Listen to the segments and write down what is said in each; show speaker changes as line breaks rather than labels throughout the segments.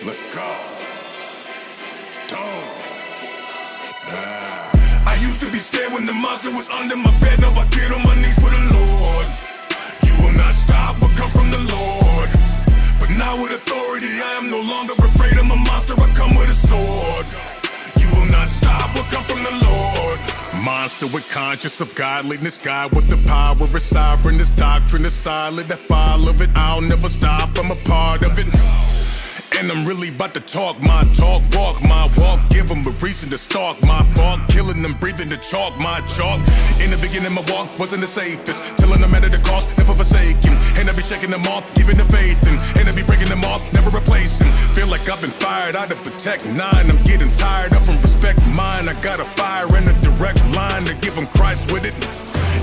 Let's go. Tones. I used to be scared when the monster was under my bed. Now I get on my knees for the Lord. You will not stop what come from the Lord. But now with authority, I am no longer afraid. I'm a monster, I come with a sword. You will not stop what come from the Lord. Monster with conscience of godliness, God with the power is sovereign. This doctrine is solid, I follow it. I'll never stop, I'm a part of it. And I'm really about to talk my talk, walk my walk, give them a reason to stalk my bark, killing them, breathing the chalk, my chalk. In the beginning, my walk wasn't the safest, telling them at the cost, never forsaken. And I be shaking them off, giving the faith in, and I be breaking them off, never replacing. Feel like I've been fired out of Protect 9, I'm getting tired of them, respect mine. I got a fire and a direct line to give them Christ with it.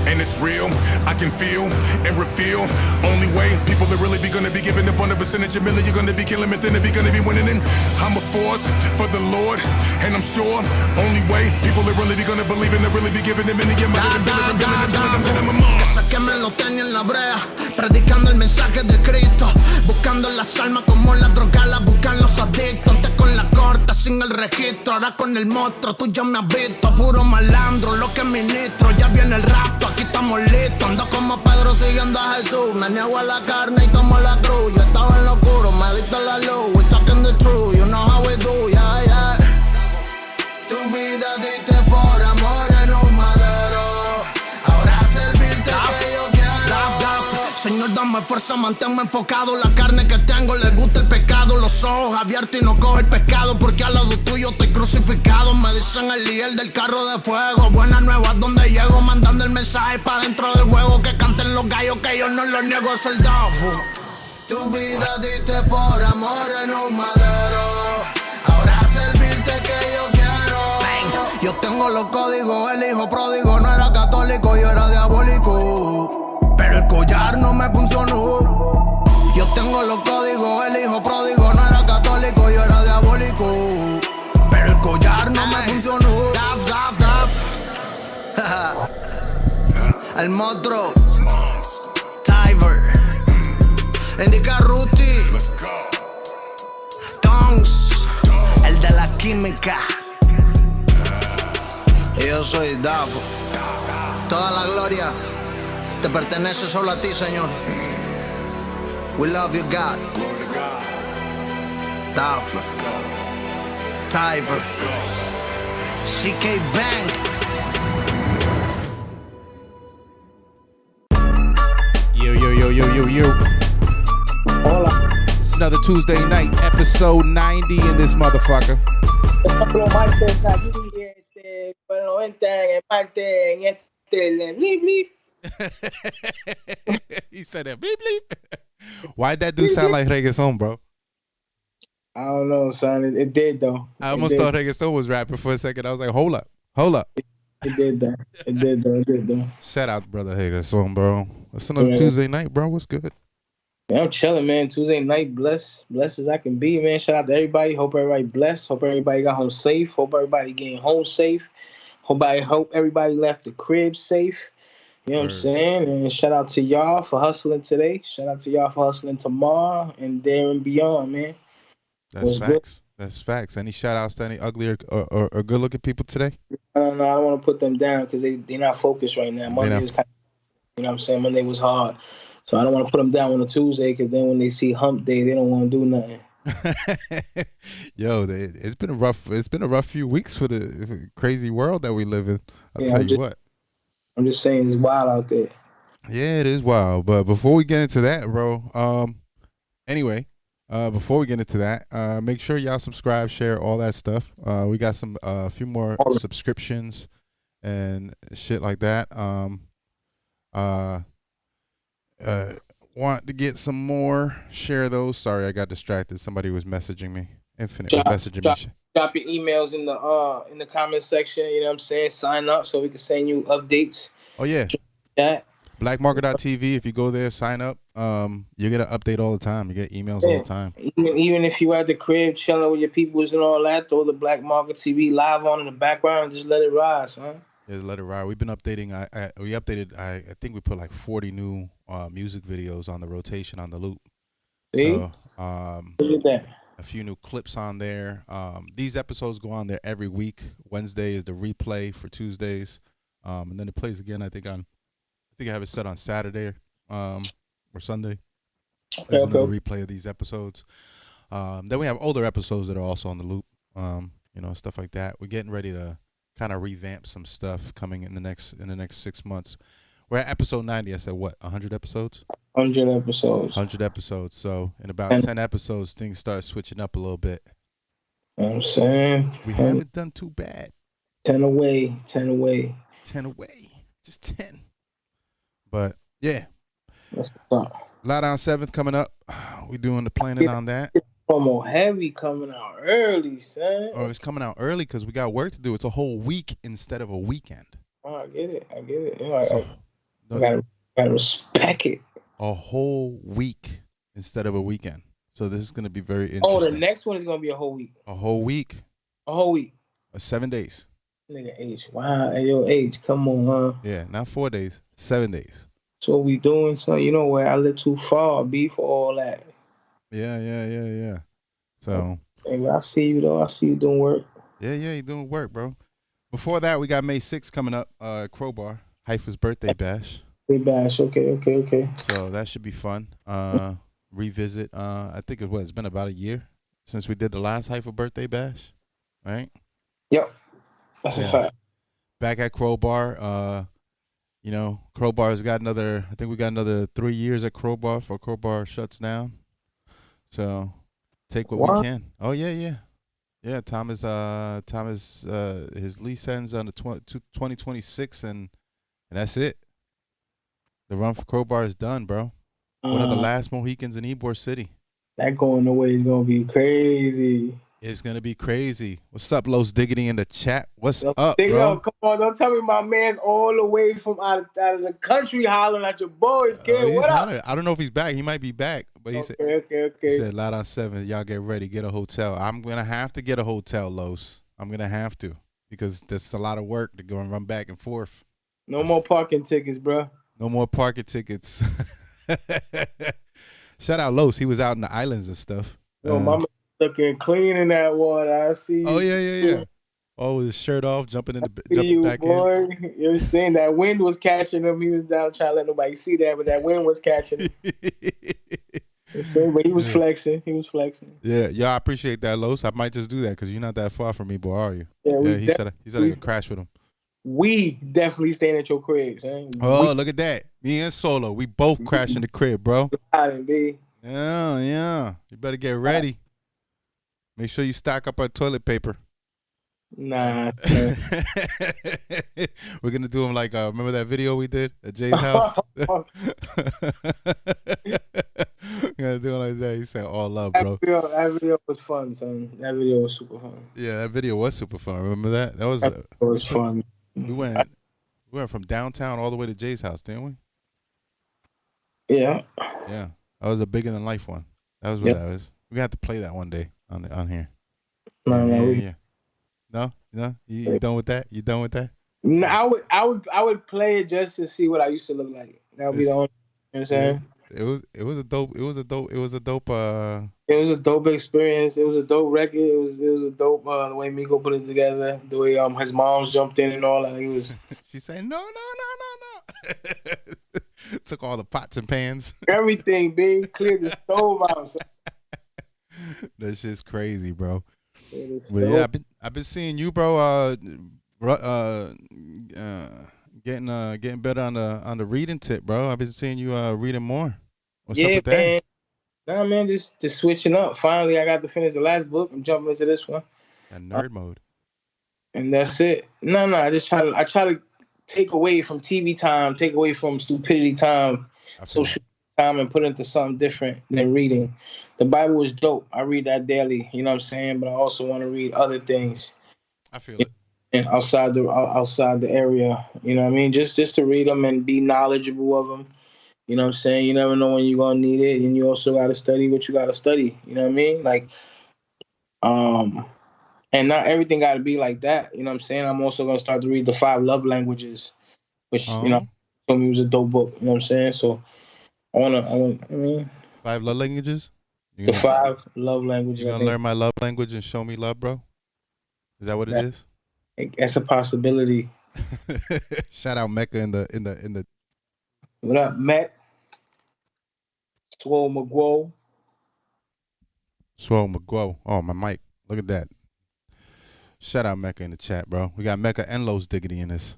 And it's real, I can feel and reveal. Only way people are really be gonna be giving up on the percentage of million. You're gonna be killing it, then they're gonna be winning it. I'm a force for the Lord, and I'm sure only way people are really be gonna believe in. They really be giving them in the game.
Que sé que me lo tenía en la brea, predicando el mensaje de Cristo, buscando las almas como las drogas las buscan los adictos. Antes con la corta, sin el registro, ahora con el monstruo. Tú ya me has visto, puro malandro, lo que ministro. Ya viene el rapto, aquí estamos listos. Ando como Pedro siguiendo a Jesús. Me niego a la carne y tomo la cruz. Yo estaba en lo oscuro, me diste la luz. We talking the truth, you know how we do, yeah, yeah. Tu vida diste por amor en un madero. Ahora servirte que yo quiero. Señor, dame fuerza, manténme enfocado. La carne que tengo le gusta el pecado. Los ojos abiertos y no cojo el pescado, porque al lado tuyo estoy crucificado. Me dicen el líder del carro de fuego. Buenas nuevas donde llego, mandando el mensaje para dentro del juego. Que canten los gallos que yo no los niego, soldado. Tu vida diste por amor en un madero. Ahora servirte que yo quiero. Yo tengo los códigos, el hijo pródigo no era católico, yo era diabólico. Pero el collar no me funcionó. Yo tengo los códigos, el hijo pródigo no era católico, yo era diabólico. Pero el collar no me funcionó. El monstruo Tiber Indica Ruti Tongs, el de la química. Y yo soy Davo. Toda la gloria te pertenece solo a ti, Señor. We love you, God.
Glory to God.
Davo,
Let's go.
Tiber, CK Bank.
Yo.
Hola.
It's another Tuesday night, episode 90 in this motherfucker.
Los martes aquí, por el 90 en el martes, en este, blip, blip.
He said that bleep bleep. Why'd that dude sound like reggaeton, bro?
I don't know, son. It did, though.
I almost thought reggaeton was rapping for a second. I was like, hold up.
It did, though.
Shout out, brother Reggaeton, bro. It's another Tuesday night, bro. What's good?
Man, I'm chilling, man. Tuesday night, blessed as I can be, man. Shout out to everybody. Hope everybody blessed. Hope everybody got home safe. Hope everybody getting home safe. Hope everybody left the crib safe. You know what I'm saying? And shout out to y'all for hustling today. Shout out to y'all for hustling tomorrow and there and beyond, man.
That's facts. Good? That's facts. Any shout outs to any ugly or good looking people today?
I don't know. I don't want to put them down because they're not focused right now. Monday was kind of, you know what I'm saying? Monday was hard. So I don't want to put them down on a Tuesday because then when they see Hump Day, they don't want to do nothing.
Yo, it's been a rough few weeks for the crazy world that we live in. I'll
Yeah,
tell you what.
I'm just saying it's wild out there.
Yeah, it is wild. But before we get into that, bro, anyway, before we get into that, make sure y'all subscribe, share, all that stuff. We got some a few more subscriptions and shit like that. Want to get some more? Share those. Sorry, I got distracted. Somebody was messaging me. Infinite was messaging me.
Drop your emails in the comment section. You know what I'm saying? Sign up so we can send you updates.
Oh yeah.
That.
Blackmarket.tv. If you go there, sign up. You get an update all the time. You get emails all the time.
Even if you at the crib chilling with your peoples and all that, throw the Black Market TV live on in the background and just let it rise, huh?
Yeah, let it ride. We've been updating. We updated. I think we put like 40 new music videos on the rotation on the loop.
See?
So
look at that.
A few new clips on there. These episodes go on there every week. Wednesday is the replay for Tuesdays, and then it plays again. I think I have it set on Saturday or Sunday. There's another replay of these episodes. Then we have older episodes that are also on the loop. Stuff like that. We're getting ready to kind of revamp some stuff coming in the next 6 months. We're at episode 90. I said what? 100 episodes?
100 episodes.
100 episodes. So in about 10 episodes, things start switching up a little bit.
You know what I'm saying?
We haven't done too bad.
10 away. 10 away.
10 away. Just 10. But yeah.
That's what's up.
Lockdown 7th coming up. We doing the planning on that.
Promo heavy coming out early, son.
Oh, it's coming out early because we got work to do. It's a whole week instead of a weekend.
Oh, I get it. You know,
So,
I gotta respect it.
A whole week instead of a weekend. So this is going to be very interesting.
Oh, the next one is going to be a whole week.
A whole week.
A whole week.
7 days.
Nigga H. Wow, hey, yo, H, come on, huh?
Yeah, not 4 days. 7 days.
That's what we doing, son. You know where I live too far, B, for all that.
Yeah. So.
Hey, I see you, though. I see you doing work.
Yeah, you're doing work, bro. Before that, we got May 6th coming up, Crowbar, Haifa's birthday bash.
Birthday bash, okay.
So that should be fun. Revisit. I think it's been about a year since we did the last Haifa birthday bash, right?
Yep, that's a fact.
Back at Crowbar. Crowbar's got another. I think we got another 3 years at Crowbar before Crowbar shuts down. So take what we can. Oh yeah. Yeah, Thomas. His lease ends on the 2026, and that's it. The run for Crowbar is done, bro. One of the last Mohicans in Ybor City. That
going away is gonna be crazy.
It's gonna be crazy. What's up, Los Diggity in the chat? What's up, bro?
Come on, don't tell me my man's all the way from out of the country hollering at your boys, kid. What up?
I don't know if he's back. He might be back, but he said,
okay.
He said, Lockdown 7, y'all get ready, get a hotel. I'm gonna have to get a hotel, Los. I'm gonna have to because there's a lot of work to go and run back and forth.
No more parking tickets, bro.
No more parking tickets. Shout out Los. He was out in the islands and stuff.
Yo, mama looking clean in that water. I see you.
Oh, yeah. Oh, with his shirt off, jumping back
boy.
in.
You ever seen that wind was catching him? He was down trying to let nobody see that, but that wind was catching him. But he was flexing.
Yeah, I appreciate that, Los. I might just do that because you're not that far from me, boy, are you?
Yeah,
he said I could crash with him.
We definitely staying at your crib, son.
Look at that. Me and Solo, we both crash in the crib, bro. Yeah. You better get ready. Make sure you stock up on toilet paper.
Nah.
We're going to do them like, remember that video we did at Jay's house? We're going to do it like that. You said all love, bro.
That video was fun, son. That video was super fun.
Yeah, that video was super fun. Remember that? That
was fun.
We went from downtown all the way to Jay's house, didn't we?
Yeah.
Yeah. That was a bigger than life one. That was what that was. We have to play that one day on here. Yeah. No? You done with that? You done with that?
No, I would play it just to see what I used to look like. That would be the only. You know what I'm saying?
It was a dope
It was a dope experience. It was a dope record. It was a dope the way Miko put it together. The way his moms jumped in and all that. It was.
She said no. Took all the pots and pans.
Everything, big. Cleared the stove out. Son.
That shit's crazy, bro.
Cleared the
But yeah,
stove.
I've been seeing you, bro. Getting better on the reading tip, bro. I've been seeing you reading more. What's up
Yeah,
with that?
man. Nah, man, just switching up. Finally, I got to finish the last book. I'm jumping into this one,
That nerd mode.
and that's it. No, I just I try to take away from TV time, take away from stupidity time,
I feel
social time, and put it into something different than reading. The Bible is dope. I read that daily. You know what I'm saying? But I also want to read other things
I feel it.
and outside the area. You know what I mean? Just to read them and be knowledgeable of them. You know what I'm saying? You never know when you're gonna need it, and you also gotta study what you gotta study. You know what I mean? Like, and not everything gotta be like that. You know what I'm saying? I'm also gonna start to read the 5 love languages, which
Oh,
told me was a dope book. You know what I'm saying? So I mean,
5 love languages. You
the
gonna
5 love languages.
you
I
gonna
think
learn my love language and show me love, bro? Is that what it
that
is?
that's a possibility.
Shout out Mecca in the.
What up, Matt? Swole McGuo.
Swole McGuo. Oh, my mic. Look at that. Shout out Mecca in the chat, bro. We got Mecca and Los Diggity in this.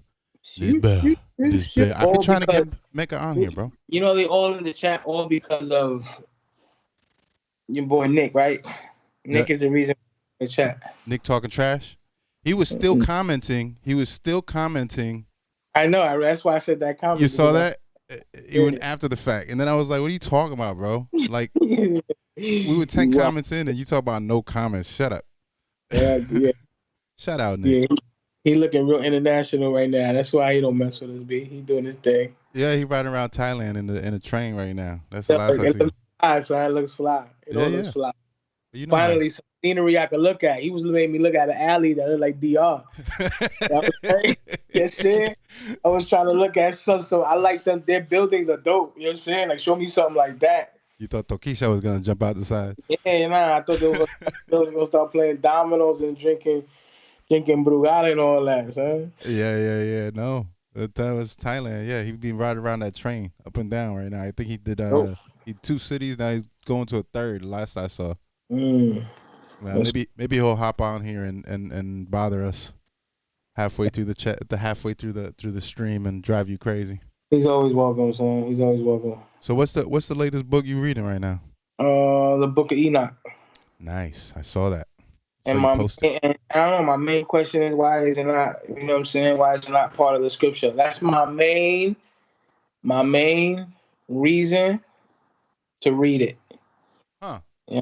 This bear. This bear. I've been
All
trying to
because
get Mecca on here, bro.
you know they all in the chat all because of your boy Nick, right?
Yeah.
Nick is the reason in the chat.
Nick talking trash. He was still commenting.
I know. That's why I said that comment.
You saw
because
that? Even after the fact. And then I was like, what are you talking about, bro? Like,
we
we were 10 comments in and you talk about no comments. Shut up.
Yeah.
Shout out, Nick.
Yeah. He looking real international right now. That's why he don't mess with us, B. He doing his thing.
Yeah, he riding around Thailand in a train right now. That's the last I seen.
It looks fly. It all looks fly.
But you know
Finally, some scenery I could look at. He was making me look at an alley that looked like DR. Yes, sir. I was trying to look at some. So I like them. Their buildings are dope. You know what I'm saying? Like, show me something like that.
You thought Tokisha was gonna jump out the side?
Yeah, I thought they was gonna start playing dominoes and drinking Brugal and all that, son.
Yeah. No, that was Thailand. Yeah, he been riding around that train up and down right now. I think he did. He 2 cities. Now he's going to a third. Last I saw. Well, maybe he'll hop on here and bother us halfway through the chat, halfway through the stream and drive you crazy.
He's always welcome, son. He's always welcome.
So what's the latest book you reading right now?
The Book of Enoch.
Nice, I saw that.
And I don't know. My main question is why is it not? You know what I'm saying? Why is it not part of the scripture? That's my main reason to read it.
Huh?
Yeah.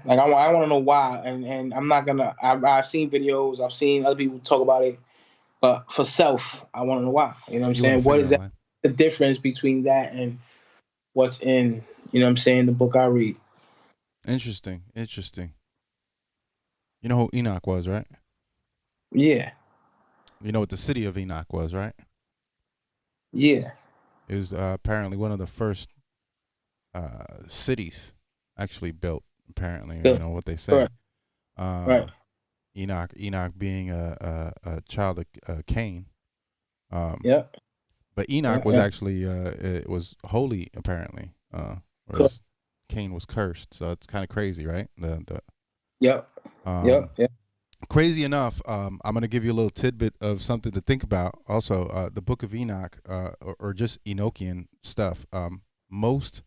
Like I want to know why, and I'm not gonna. I've seen videos. I've seen other people talk about it, but for self, I want to know why. You know what I'm saying? What is that? The difference between that and what's in? You know what I'm saying? The book I read.
Interesting. You know who Enoch was, right?
Yeah.
You know what the city of Enoch was, right?
Yeah.
It was apparently one of the first cities actually built. Apparently, you know what they say.
Right.
Enoch being a child of Cain.
Yeah.
But Enoch was actually it was holy apparently. Whereas Cain was cursed. So it's kind of crazy, right?
Yep.
Crazy enough, I'm going to give you a little tidbit of something to think about. Also, the Book of Enoch, or just Enochian stuff. Most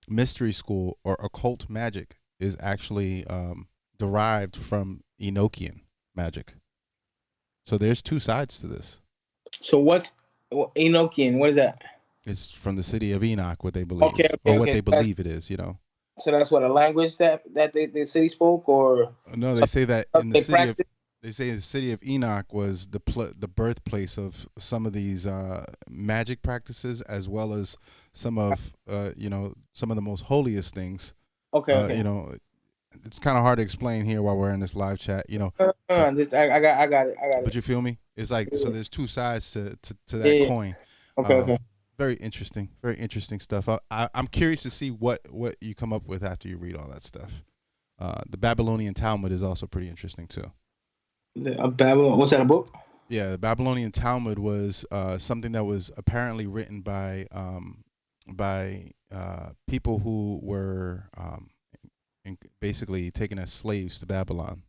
mystery school or occult magic is actually derived from Enochian magic. So there's 2 sides to this. So
what's Enochian? What is that?
It's from the city of Enoch, what they believe, what they believe it is. You know.
So that's what a language that the city spoke, or
no? They say that in the city of Enoch was the birthplace of some of these magic practices, as well as some of some of the most holiest things. Okay. You know, it's kind of hard to explain here while we're in this live chat. You know,
I got it.
But you feel me? It's like so. There's 2 sides to that coin.
Okay.
Very interesting stuff. I'm curious to see what you come up with after you read all that stuff. The Babylonian Talmud is also pretty interesting too.
Babylon? What's that, a book?
Yeah, the Babylonian Talmud was something that was apparently written by people who were basically taken as slaves to Babylon.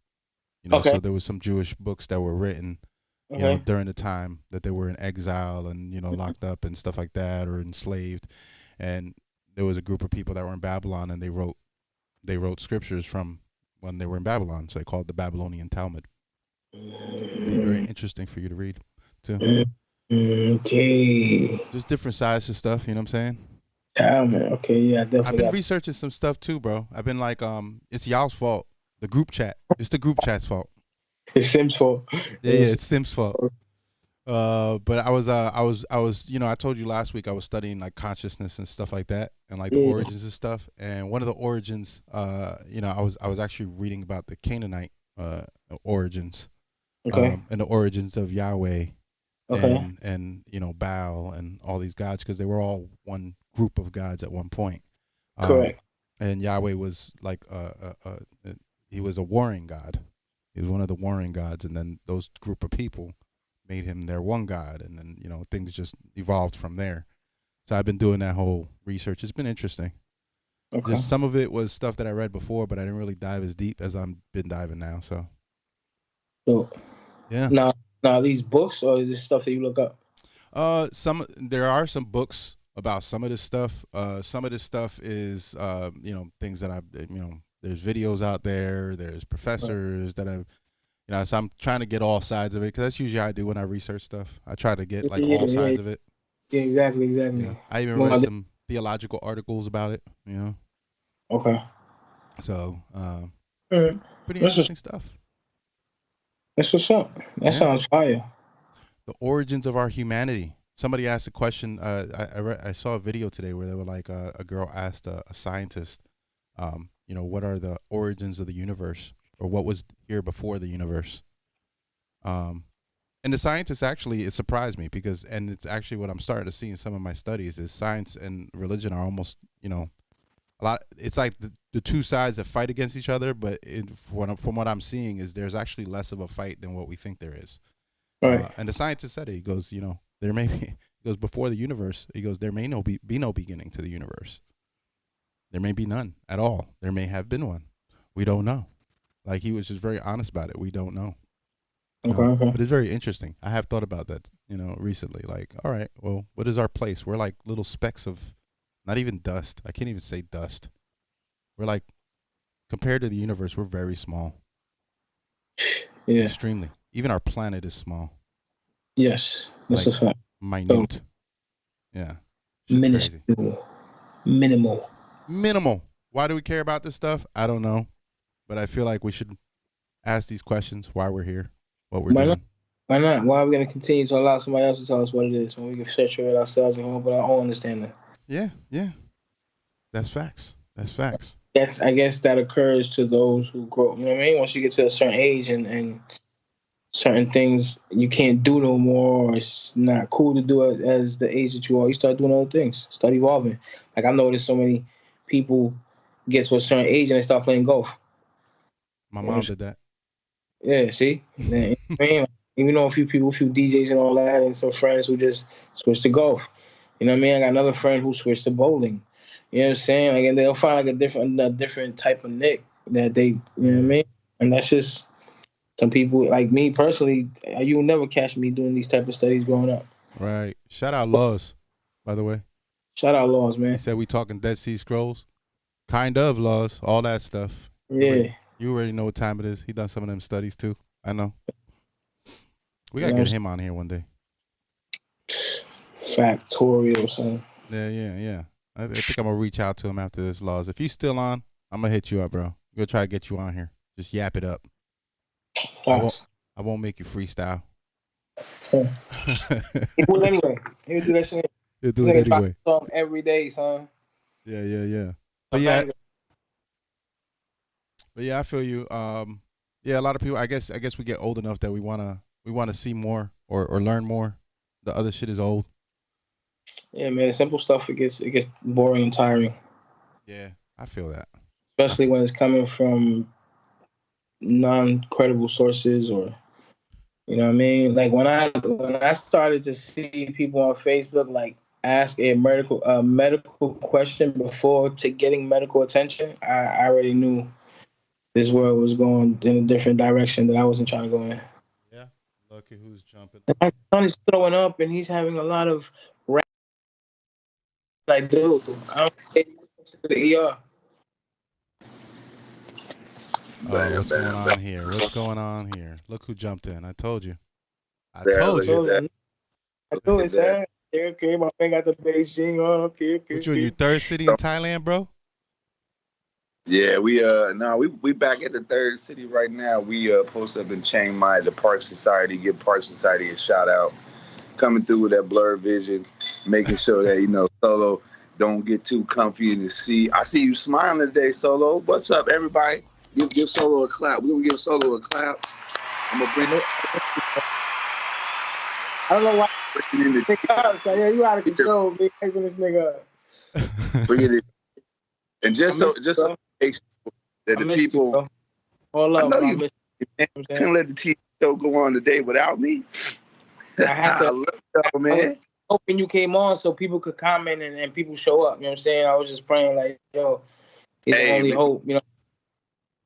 Okay.
So there was some Jewish books that were written,
Okay.
during the time that they were in exile and locked up and stuff like that, or enslaved, and there was a group of people that were in Babylon, and they wrote scriptures from when they were in Babylon, so they called it the Babylonian Talmud. It'd be very interesting for you to read too.
Okay.
Just different sides of stuff, you know what I'm saying?
Talmud. Okay, yeah,
I've
definitely
been
got
researching some stuff too, bro. I've been like, it's y'all's fault. The group chat. It's the group chat's fault.
it's Sims for.
Yeah, it's Sim's fault. But I was, I told you last week I was studying like consciousness and stuff like that, and like the origins and stuff. And one of the origins, I was actually reading about the Canaanite origins,
Okay.
and the origins of Yahweh,
Okay.
and Baal and all these gods, because they were all one group of gods at one point.
Correct.
And Yahweh was like he was a warring god. He was one of the warring gods, and then those group of people made him their one god, and then things just evolved from there. So I've been doing that whole research. It's been interesting.
Okay.
Just some of it was stuff that I read before, but I didn't really dive as deep as I've been diving now. So yeah.
Now these books, or is this stuff that you look up?
There are some books about some of this stuff. Some of this stuff is things that I've there's videos out there. There's professors that I've so I'm trying to get all sides of it, because that's usually how I do when I research stuff. I try to get like all sides of it.
Yeah, exactly.
I even read some theological articles about it.
Okay.
So
Alright.
pretty interesting stuff.
That's what's up. That sounds fire.
The origins of our humanity. Somebody asked a question. I saw a video today where they were like, a girl asked a scientist, what are the origins of the universe, or what was here before the universe? And the scientist actually, it surprised me, because, and it's actually what I'm starting to see in some of my studies, is science and religion are almost, a lot. It's like the two sides that fight against each other, but from what I'm seeing is there's actually less of a fight than what we think there is.
Right.
And the scientist said it. He goes, there may be, he goes, before the universe, he goes, there may be no beginning to the universe. There may be none at all. There may have been one. We don't know. Like, he was just very honest about it. We don't know.
Okay.
But it's very interesting. I have thought about that, recently. Like, all right, well, what is our place? We're like little specks of, not even dust. I can't even say dust. We're like, compared to the universe, we're very small.
Yeah.
Extremely. Even our planet is small.
Yes. That's
like,
a fact.
Minute. Yeah. Shit's crazy. Minimal. Why do we care about this stuff? I don't know. But I feel like we should ask these questions, why we're here, what we're doing.
Why not? Why are we going to continue to allow somebody else to tell us what it is when we can search it ourselves and come up with our own understanding?
Yeah. That's facts.
Yes, I guess that occurs to those who grow. You know what I mean? Once you get to a certain age and certain things you can't do no more, or it's not cool to do it as the age that you are, you start doing other things, start evolving. Like, I noticed so many people get to a certain age and they start playing golf.
My mom did that.
Yeah, see? Man, even though a few people, a few DJs and all that, and some friends who just switched to golf. You know what I mean? I got another friend who switched to bowling. You know what I'm saying? Like, and they'll find like a different type of nick that they, you know what I mean? And that's just some people, like me personally, you will never catch me doing these type of studies growing up.
Right. Shout out Laws, by the way.
Shout out Laws, man.
He said we talking Dead Sea Scrolls. Kind of Laws, all that stuff.
Yeah.
You already know what time it is. He done some of them studies too. I know. We gotta get him on here one day.
Factorial, son.
Yeah. I think I'm gonna reach out to him after this, Laws. If you still on, I'm gonna hit you up, bro. I'm gonna try to get you on here. Just yap it up. I won't make you freestyle.
He do it anyway. He'll do that shit.
He'll do it anyway.
Song every day, son.
Yeah. But yeah, I feel you. Yeah, a lot of people. I guess we get old enough that we wanna see more or learn more. The other shit is old.
Yeah, man. The simple stuff it gets boring and tiring.
Yeah, I feel that.
Especially when it's coming from non-credible sources or You know what I mean? Like when I started to see people on Facebook like ask a medical question before to getting medical attention, I already knew this world was going in a different direction that I wasn't trying to go in.
Yeah. Look at who's jumping.
My son is throwing up and he's having a lot of like, dude, I don't take him to the ER.
Oh,
Bam,
what's going
bam,
on
bam.
here? What's going on here? Look who jumped in. I told you. I
Yeah,
told
look
you.
at that.
I
Look
do
at
it,
that.
son. Okay, my man got the Beijing on.
What you in your third city in Thailand, bro?
Yeah, we back at the third city right now. We post up in Chiang Mai, the Park Society, give Park Society a shout out. Coming through with that blurred vision, making sure that Solo don't get too comfy in the seat. I see you smiling today, Solo. What's up, everybody? Give Solo a clap. We're gonna give Solo a clap. I'm gonna bring
I don't know why
it in the
nigga up. So yeah, you out of control, big hyping this nigga up.
bring it in. And
I
just so
miss you, bro.
that
I
the
miss you,
people,
bro. All
I
up,
know
bro. I
you
miss you.
man,
You know what I'm
couldn't let the TV show go on today without me.
saying? I had
I
to.
love
I
y'all,
was
man.
hoping you came on so people could comment and people show up. You know what I'm saying? I was just praying like, yo, he's the
Hey,
only
man,
hope. You know.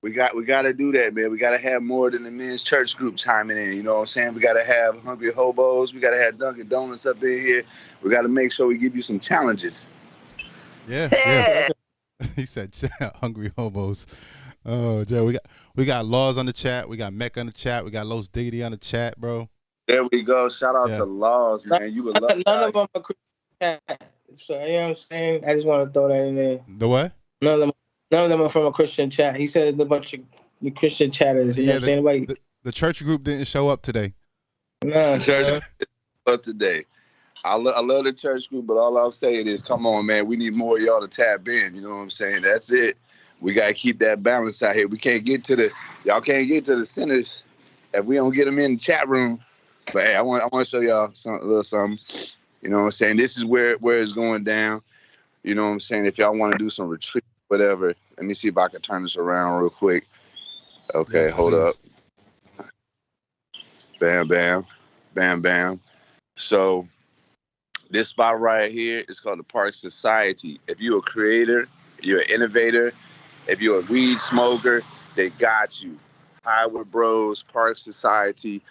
we got to do that, man. We got to have more than the men's church group chiming in. You know what I'm saying? We got to have Hungry Hobos. We got to have Dunkin' Donuts up in here. We got to make sure we give you some challenges.
Yeah, yeah. He said hungry hobos. Oh, Joe, we got Laws on the chat. We got Mecca on the chat. We got Los Diggity on the chat, bro.
There we go. Shout out
Yeah.
to Laws, man. You would love
None of them are Christian. So you know what I'm saying? I just want to throw that in there.
The what?
None of them are from a Christian chat. He said it's a bunch of Christian chatters. You know what I'm saying? Like,
the church group didn't show up today.
nah,
church up today. I love the church group, but all I'm saying is, come on, man. We need more of y'all to tap in. You know what I'm saying? That's it. We got to keep that balance out here. We can't get to y'all can't get to the sinners if we don't get them in the chat room. But hey, I want to show y'all a little something. You know what I'm saying? This is where it's going down. You know what I'm saying? If y'all want to do some retreat, whatever, let me see if I can turn this around real quick. Okay,
Yes,
hold
please.
up. Bam, bam, bam, bam. So this spot right here is called the Park Society. If you're a creator, you're an innovator, if you're a weed smoker, they got you. Highwood Bros, Park Society.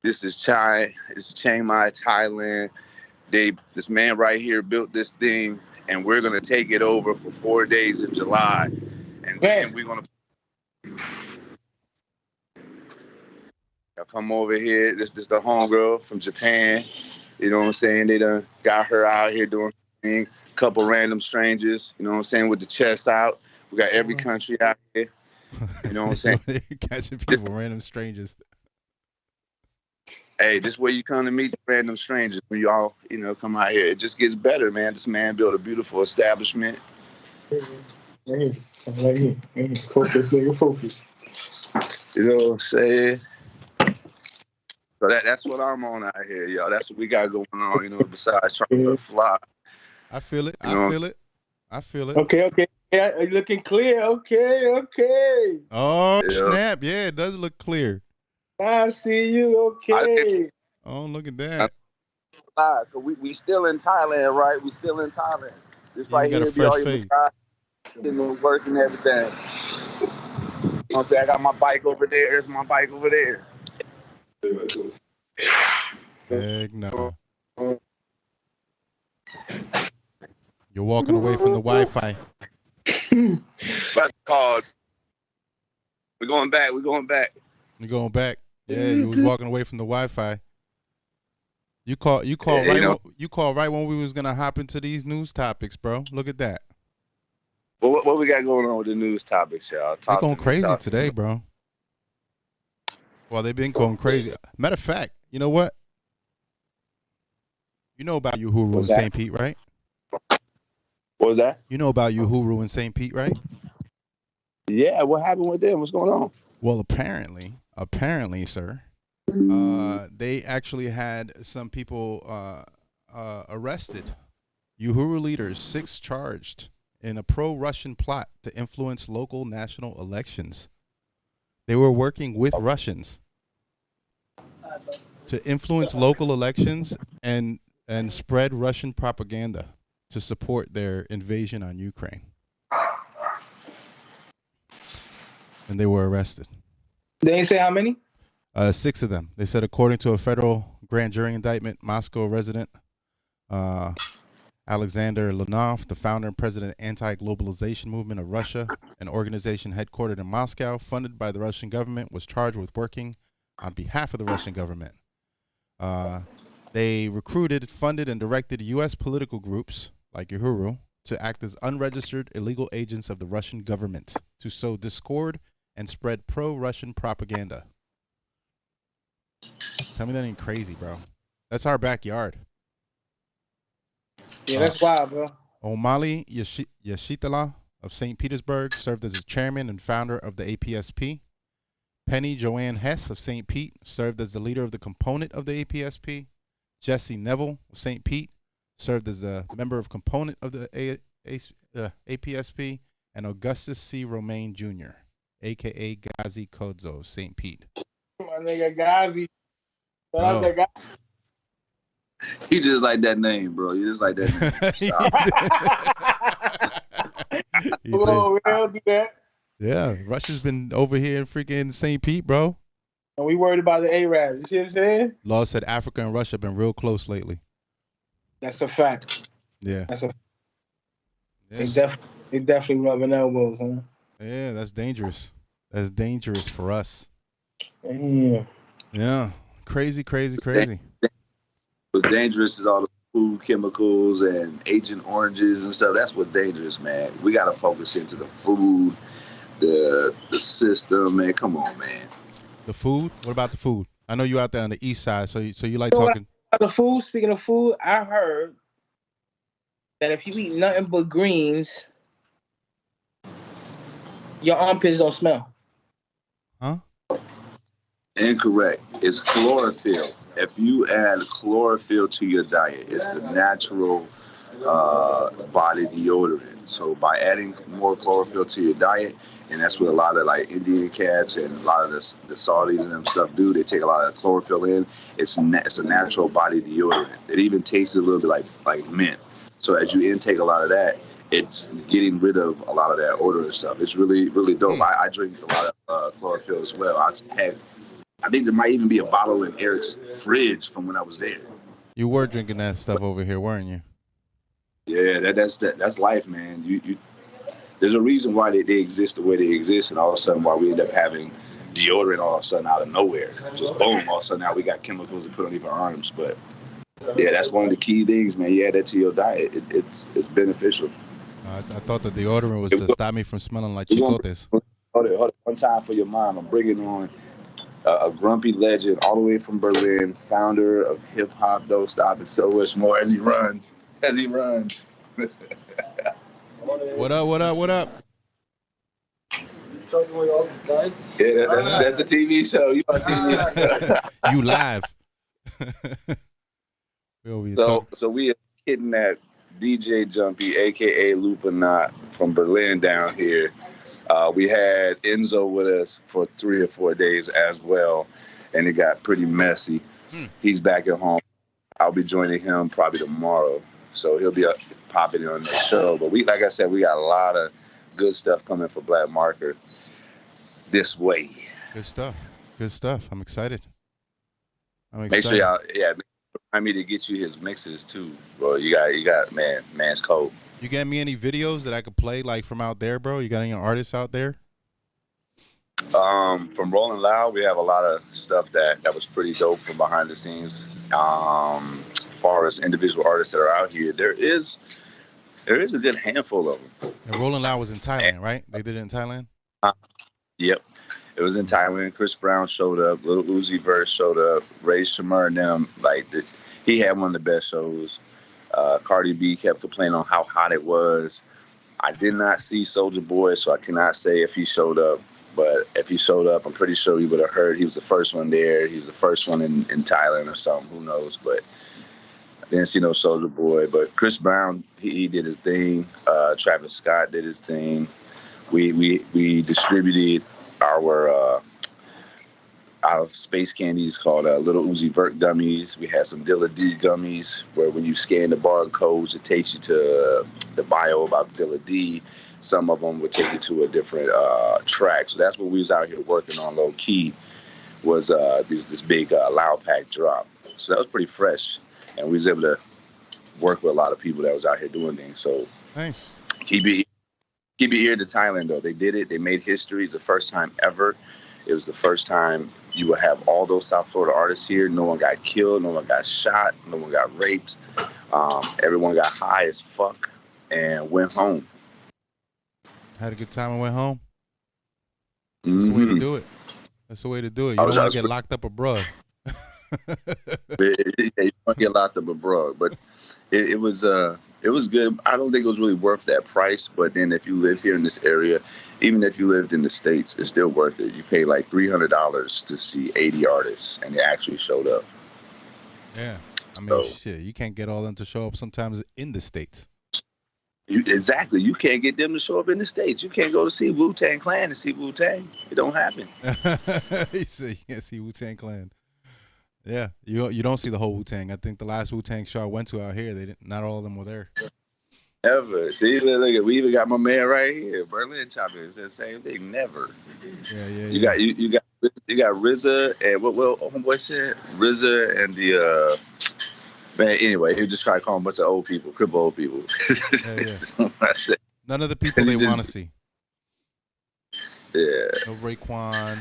This is Chiang Mai, Thailand. This man right here built this thing, and we're gonna take it over for 4 days in July, and then we're gonna come over here. This the homegirl from Japan. You know what I'm saying? They done got her out here doing thing. Couple random strangers. You know what I'm saying? With the chest out. We got every country out here. You know what I'm saying?
Catching people, random strangers.
Hey, this is where you come to meet the random strangers when you all, come out here. It just gets better, man. This man built a beautiful establishment.
Right here. Focus, nigga, focus.
You know what I'm saying? So that's what I'm on out here, y'all. That's what we got going on, besides trying to fly.
I feel it. I feel it.
Okay. Yeah, you looking clear. Okay.
Oh, snap. Yeah, it does look clear.
I see you. Okay.
Oh, look at that.
Cause we still in Thailand, right? We still in Thailand. This
Yeah,
right
you got
here
a
be all
fresh
your
face.
massage, work and everything. You know what I'm saying? I got my bike over there. There's my bike over there.
Heck no. You're walking away from the Wi-Fi.
That's called. We're going back.
You're going back. Yeah, you was walking away from the Wi-Fi. You call right when we was gonna hop into these news topics, bro. Look at that.
Well, what we got going on with the news topics, y'all?
They're going crazy today, bro. Well, they've been going crazy. Matter of fact, you know what? You know about Uhuru and St. Pete, right?
What was that?
You know about Uhuru and St. Pete, right?
Yeah, what happened with them? What's going on?
Well, apparently, sir, they actually had some people arrested. Uhuru leaders, 6 charged in a pro-Russian plot to influence local national elections. They were working with Russians. to influence local elections and spread Russian propaganda to support their invasion on Ukraine. And they were arrested.
They ain't say how many?
6 of them. They said, according to a federal grand jury indictment, Moscow resident Alexander Leonov, the founder and president of the anti-globalization movement of Russia, an organization headquartered in Moscow, funded by the Russian government, was charged with working on behalf of the Russian government. They recruited, funded, and directed U.S. political groups like Uhuru to act as unregistered illegal agents of the Russian government to sow discord and spread pro-Russian propaganda. Tell me that ain't crazy, bro. That's our backyard.
Yeah, that's wild, bro.
Omali Yeshitala of St. Petersburg served as the chairman and founder of the APSP. Penny Joanne Hess of St. Pete served as the leader of the component of the APSP. Jesse Neville of St. Pete served as a member of component of the APSP. And Augustus C. Romaine Jr., a.k.a. Ghazi Kodzo of St. Pete.
My nigga Ghazi. Shout out that guy.
You just like that name, bro. You just like that name.
Well, we don't do that.
Yeah, Russia's been over here in freaking St. Pete, bro.
And we worried about the Arabs. You see what I'm saying?
Law said Africa and Russia have been real close lately.
That's a fact.
Yeah.
That's a.
Yeah.
They definitely rubbing elbows, huh?
Yeah, that's dangerous. That's dangerous for us.
Yeah.
Yeah. Crazy.
What's dangerous is all the food chemicals and Agent Oranges and stuff. That's what's dangerous, man. We got to focus into the food, the system, man. Come on, man.
The food? What about the food? I know you out there on the east side, so you like talking.
The food, speaking of food, I heard that if you eat nothing but greens, your armpits don't smell.
Huh?
Incorrect. It's chlorophyll. If you add chlorophyll to your diet, it's the natural body deodorant. So by adding more chlorophyll to your diet, and that's what a lot of like Indian cats and a lot of the Saudis and them stuff do. They take a lot of chlorophyll in. It's a natural body deodorant. It even tastes a little bit like mint. So as you intake a lot of that, it's getting rid of a lot of that odor and stuff. It's really, really dope. I drink a lot of chlorophyll as well. I think there might even be a bottle in Eric's fridge from when I was there.
You were drinking that stuff over here, weren't you?
Yeah, that's life, man. You there's a reason why they exist the way they exist, and all of a sudden why we end up having deodorant all of a sudden out of nowhere. Just boom, all of a sudden now we got chemicals to put on our arms. But yeah, that's one of the key things, man. You add that to your diet, it's beneficial.
I thought the deodorant was to stop me from smelling like chicotes.
Hold it. One time for your mom. I'm bringing on a grumpy legend all the way from Berlin, founder of hip hop, Don't Stop, and so much more as he runs.
What up?
Talking with all these guys?
Yeah, that's a TV show. You on TV?
You live.
So we are kidnapped DJ Jumpy, aka Lupinot, from Berlin down here. We had Enzo with us for 3 or 4 days as well, and it got pretty messy. He's back at home. I'll be joining him probably tomorrow, so he'll be popping in on the show. But like I said, we got a lot of good stuff coming for Black Marker this way.
Good stuff. I'm excited.
Make sure y'all, remind me to get you his mixes too, bro. You got man's cold.
You got me any videos that I could play like from out there, bro? You got any artists out there?
From Rolling Loud, we have a lot of stuff that was pretty dope from behind the scenes. As far as individual artists that are out here, there is a good handful of them.
And Rolling Loud was in Thailand, right? They did it in Thailand?
Yep. It was in Thailand. Chris Brown showed up. Lil Uzi Vert showed up. Ray Shamar and them. He had one of the best shows. Cardi B kept complaining on how hot it was. I did not see Soulja Boy, so I cannot say if he showed up. But if he showed up, I'm pretty sure you would have heard he was the first one there. He was the first one in Thailand or something. Who knows? But I didn't see no Soulja Boy. But Chris Brown, he did his thing. Travis Scott did his thing. We distributed our out of space candies called Little Uzi Vert gummies. We had some Dilla D gummies where when you scan the barcodes, it takes you to the bio about Dilla D. Some of them would take you to a different track. So that's what we was out here working on low key, was this big Loud Pack drop. So that was pretty fresh. And we was able to work with a lot of people that was out here doing things. So
nice.
Keep your ear to Thailand, though. They did it. They made history. It's the first time ever. It was the first time you would have all those South Florida artists here. No one got killed. No one got shot. No one got raped. Everyone got high as fuck and went home.
Had a good time and went home. That's the way to do it. That's the way to do it. You don't want to get locked up abroad.
You want to get locked up abroad. But it was good. I don't think it was really worth that price. But then if you live here in this area, even if you lived in the States, it's still worth it. You pay like $300 to see 80 artists, and they actually showed up.
Yeah. I mean, shit, you can't get all them to show up sometimes in the States.
Exactly. You can't get them to show up in the States. You can't go to see Wu-Tang Clan and see Wu-Tang. It don't happen.
You can't see Wu-Tang Clan. Yeah, you don't see the whole Wu-Tang. I think the last Wu-Tang show I went to out here, not all of them were there.
Never. See, look at, we even got my man right here, Berlin Chopper. It's the same thing. Never.
Yeah.
You got RZA and what homeboy said? RZA and the man. Anyway, he just tried to call a bunch of old people, crippled old people.
Yeah.
That's what I said.
None of the people they want to see.
Yeah.
No Raekwon.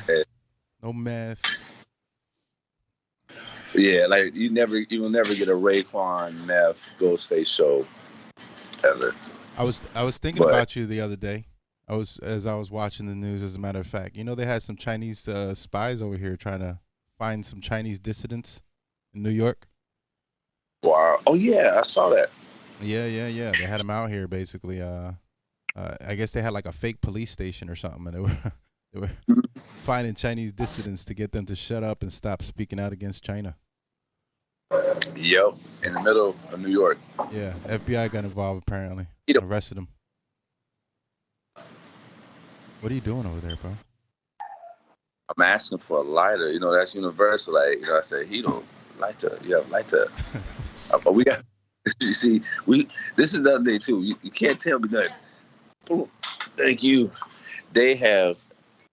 No meth.
Yeah, like you will never get a Raekwon, Meth, Ghostface show ever.
I was thinking about you the other day. As I was watching the news. As a matter of fact, they had some Chinese spies over here trying to find some Chinese dissidents in New York.
Wow. Oh yeah, I saw that.
Yeah. They had them out here basically. I guess they had like a fake police station or something, and they were finding Chinese dissidents to get them to shut up and stop speaking out against China.
Yep, in the middle of New York.
Yeah, FBI got involved apparently. Arrested him. What are you doing over there, bro?
I'm asking for a lighter. That's universal. Like, I say, lighter. Yeah, lighter. But we got. You see, this is the other day too. You can't tell me nothing. Oh, thank you. They have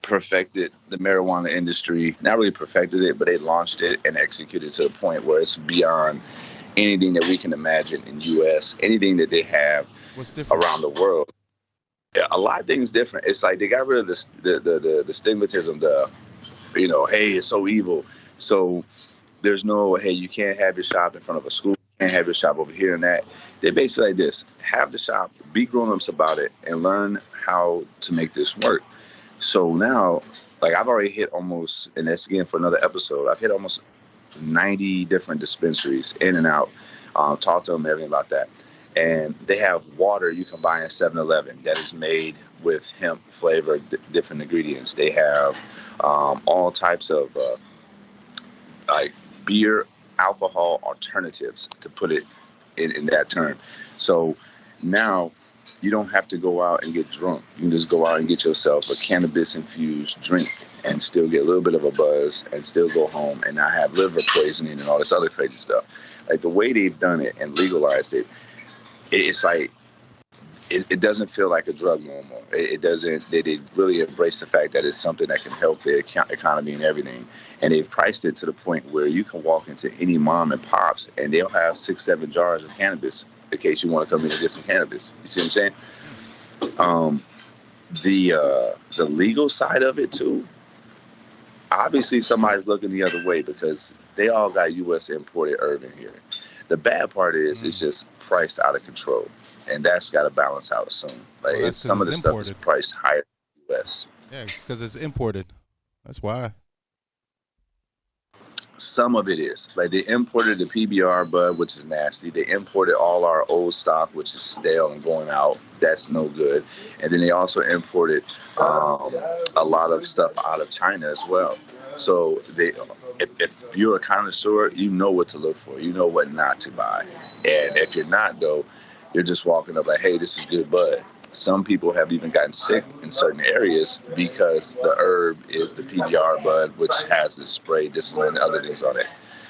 perfected the marijuana industry. Not really perfected it, but they launched it and executed it to the point where it's beyond anything that we can imagine in U.S. Anything that they have around the world. Yeah, a lot of things different. It's like they got rid of the stigmatism. Hey, it's so evil. So there's no, hey, you can't have your shop in front of a school. You can't have your shop over here and that. They're basically like this. Have the shop, be grown-ups about it, and learn how to make this work. So now, like I've already hit almost, and that's again for another episode, I've hit almost 90 different dispensaries in and out. Talk to them, everything about that. And they have water you can buy in 7-Eleven that is made with hemp flavored different ingredients. They have all types of like beer, alcohol alternatives, to put it in that term. So now you don't have to go out and get drunk. You can just go out and get yourself a cannabis-infused drink and still get a little bit of a buzz and still go home and not have liver poisoning and all this other crazy stuff. Like the way they've done it and legalized it, it's like it doesn't feel like a drug no more. It doesn't. They really embrace the fact that it's something that can help their economy and everything. And they've priced it to the point where you can walk into any mom and pops and they'll have 6-7 jars of cannabis in case you want to come in and get some cannabis. You see what I'm saying? The legal side of it too. Obviously, somebody's looking the other way because they all got U.S. imported herb in here. The bad part is it's just priced out of control, and that's got to balance out soon. Like some of the stuff is priced higher in the U.S.
Yeah, it's because it's imported. That's why.
Some of it is. Like they imported the PBR bud, which is nasty. They imported all our old stock, which is stale and going out. That's no good. And then they also imported a lot of stuff out of China as well. So if you're a connoisseur, you know what to look for. You know what not to buy. And if you're not, though, you're just walking up like, hey, this is good bud. Some people have even gotten sick in certain areas because the herb is the PBR bud, which has this spray, distillate, and other things on it.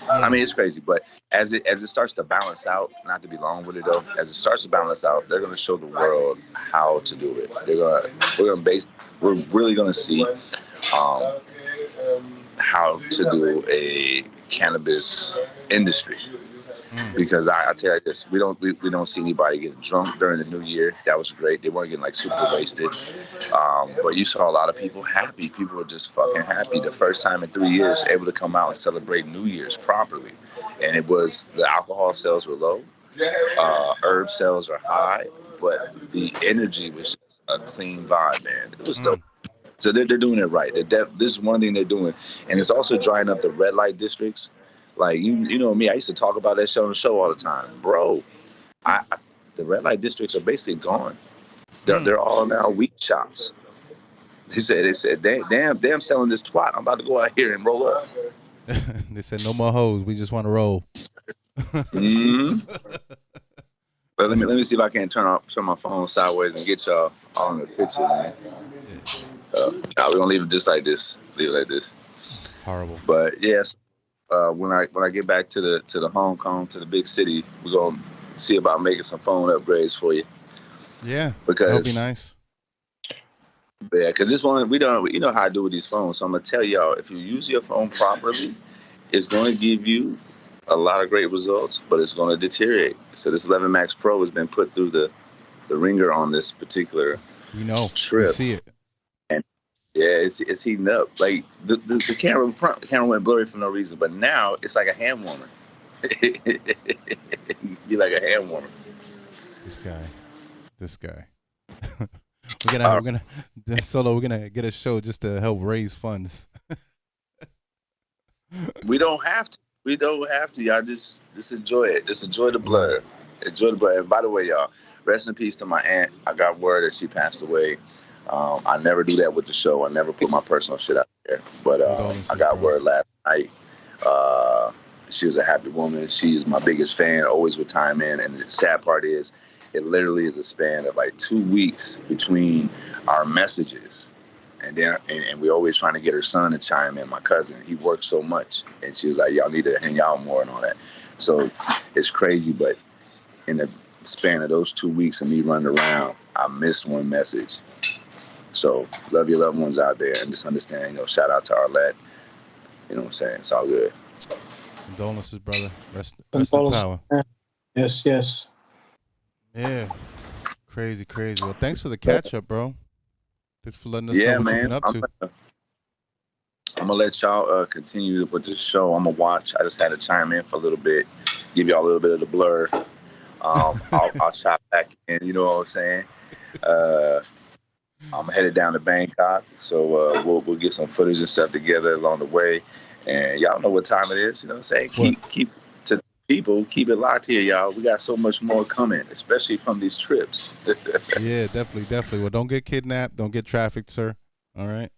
I mean, it's crazy, but as it starts to balance out, not to be long with it though, as it starts to balance out, they're going to show the world how to do it. We're really going to see how to do a cannabis industry. Because I tell you this, we don't see anybody getting drunk during the New Year. That was great. They weren't getting like super wasted, but you saw a lot of people happy. People were just fucking happy. The first time in 3 years, able to come out and celebrate New Year's properly, and it was the alcohol sales were low, herb sales are high, but the energy was just a clean vibe, man. It was dope. So they're doing it right. This is one thing they're doing, and it's also drying up the red light districts. Like, you know me, I used to talk about that shit on the show all the time. Bro, the red light districts are basically gone. They're all now weed shops. They said, damn, selling this twat. I'm about to go out here and roll up.
They said, no more hoes. We just want to roll.
Mm-hmm. But let me see if I can turn my phone sideways and get y'all all in the picture, man. We're going to leave it just like this. Leave it like this.
Horrible.
But, yes. When I get back to the Hong Kong, to the big city, we're gonna see about making some phone upgrades for you.
Yeah,
because
that'll be nice.
Yeah, because this one you know how I do with these phones. So I'm gonna tell y'all, if you use your phone properly, it's gonna give you a lot of great results, but it's gonna deteriorate. So this 11 Max Pro has been put through the ringer on this particular trip.
We see it.
Yeah, it's heating up. Like the camera went blurry for no reason, but now it's like a hand warmer. Be like a hand warmer.
This guy. we're gonna get a show just to help raise funds.
We don't have to. Y'all just enjoy it. Just enjoy the blur. Enjoy the blur. And by the way, y'all, rest in peace to my aunt. I got word that she passed away. I never do that with the show. I never put my personal shit out there. But I got word last night. She was a happy woman. She is my biggest fan, always would time in. And the sad part is, it literally is a span of like 2 weeks between our messages. And we always trying to get her son to chime in, my cousin. He works so much. And she was like, y'all need to hang out more and all that. So it's crazy. But in the span of those 2 weeks of me running around, I missed one message. So love your loved ones out there, and just understand, shout out to Arlette. You know what I'm saying? It's all good.
Condolences, brother. Rest in power.
Yes.
Yeah. Crazy. Well, thanks for the catch up, bro. Thanks for letting us know what you've been up to.
I'm gonna let y'all continue with the show. I'm gonna watch. I just had to chime in for a little bit, give y'all a little bit of the blur. I'll chop back in. You know what I'm saying? I'm headed down to Bangkok, so we'll get some footage and stuff together along the way. And y'all know what time it is. You know what I'm saying? Keep to people. Keep it locked here, y'all. We got so much more coming, especially from these trips.
Yeah, definitely. Well, don't get kidnapped. Don't get trafficked, sir. All right.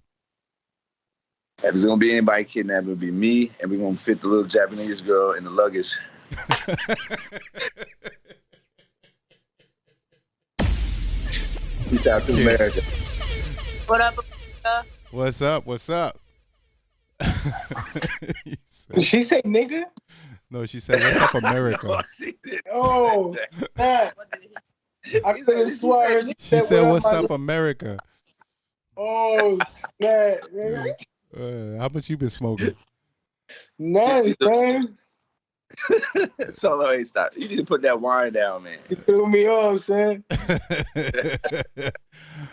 If there's gonna be anybody kidnapped, it'll be me, and we're gonna fit the little Japanese girl in the luggage. Peace out to America.
What up, America?
What's up?
Did she say nigga?
No, she said, what's up, America?
Oh, that. I could have sworn.
She said, what's up, America?
Oh, snap.
How much you been smoking?
Nice, man.
Solo, hey, stop. You need to put that wine down, man.
You threw me off, son.
All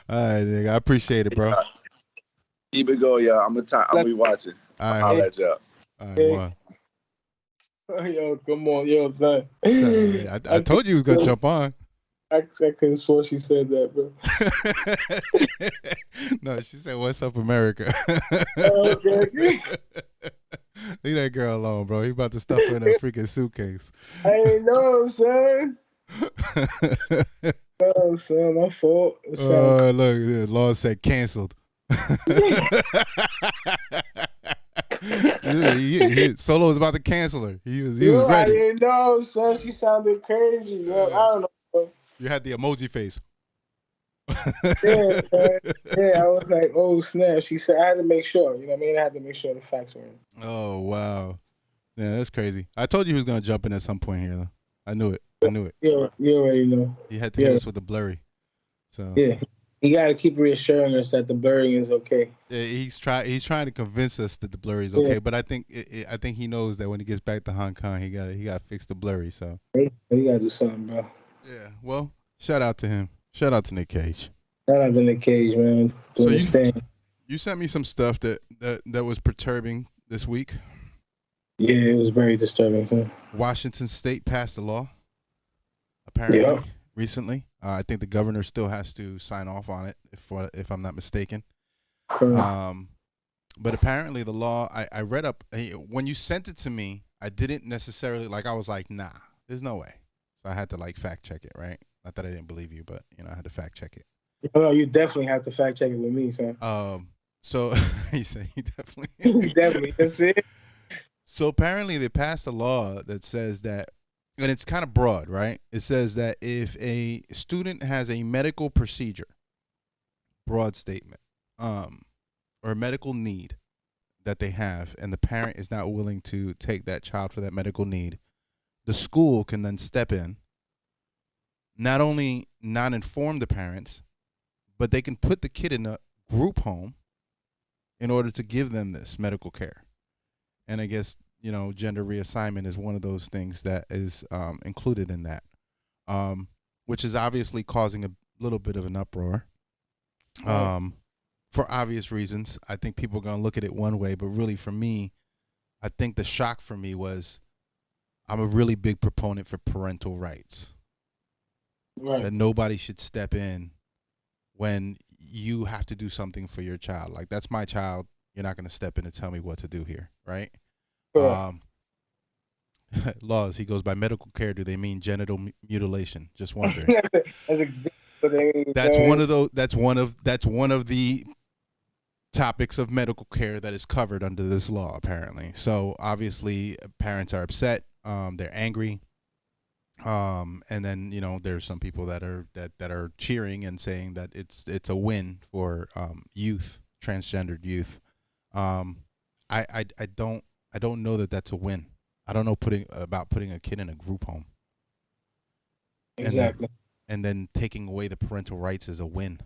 right, nigga. I appreciate it, bro.
Keep it going, y'all. I'm gonna be watching.
All right,
I'll let y'all.
All right, one.
Yo, come on, yo, son.
I told you he was gonna jump on.
I could have swore she said that, bro.
No, she said, what's up, America?
Okay.
Leave that girl alone, bro. He about to stuff her in a freaking suitcase.
I ain't know, son. Oh, son, my fault.
Oh, look, the law said canceled. Solo was about to cancel her. He was ready.
I didn't know, son. She sounded crazy. Yo. I don't know.
You had the emoji face.
Yeah, man. Yeah, I was like, oh snap. She said I had to make sure. You know what I mean? I had to make sure the facts were in.
Oh wow. Yeah, that's crazy. I told you he was gonna jump in at some point here, though. I knew it. I knew it.
You already know.
He had to hit us with the blurry. So
yeah, you got to keep reassuring us that the blurring is okay.
yeah, he's trying to convince us that the blurry is okay. But I think he knows that when he gets back to Hong Kong, he got to fix the blurry. So
you got to do something, bro.
Yeah. Well, shout out to him. Shout out to Nick Cage.
Shout out to Nick Cage, man.
So you sent me some stuff that was perturbing this week.
Yeah, it was very disturbing. Huh?
Washington State passed a law, apparently, recently. I think the governor still has to sign off on it, if I'm not mistaken. But apparently the law, I read up, when you sent it to me, I didn't necessarily, I was like, nah, there's no way. So I had to, fact check it, right? Not that I didn't believe you, but, I had to fact check it.
Oh, you definitely have to fact check it with me, son.
So he said he definitely.
You definitely, that's it.
So apparently they passed a law that says that, and it's kind of broad, right? It says that if a student has a medical procedure, broad statement, or a medical need that they have, and the parent is not willing to take that child for that medical need, the school can then step in, not only not inform the parents, but they can put the kid in a group home in order to give them this medical care. And I guess, gender reassignment is one of those things that is included in that, which is obviously causing a little bit of an uproar for obvious reasons. I think people are going to look at it one way, but really for me, I think the shock for me was I'm a really big proponent for parental rights. Right. That nobody should step in when you have to do something for your child. Like, that's my child. You're not going to step in and tell me what to do here, right? Sure. Laws, he goes, by medical care, do they mean genital mutilation? Just wondering.
That's exactly what they mean.
That's one of those. That's one of the topics of medical care that is covered under this law, apparently. So obviously, parents are upset. They're angry. And then there's some people that are cheering and saying that it's a win for youth, transgendered youth. I don't know that that's a win. I don't know about putting a kid in a group home.
Exactly.
And then taking away the parental rights is a win.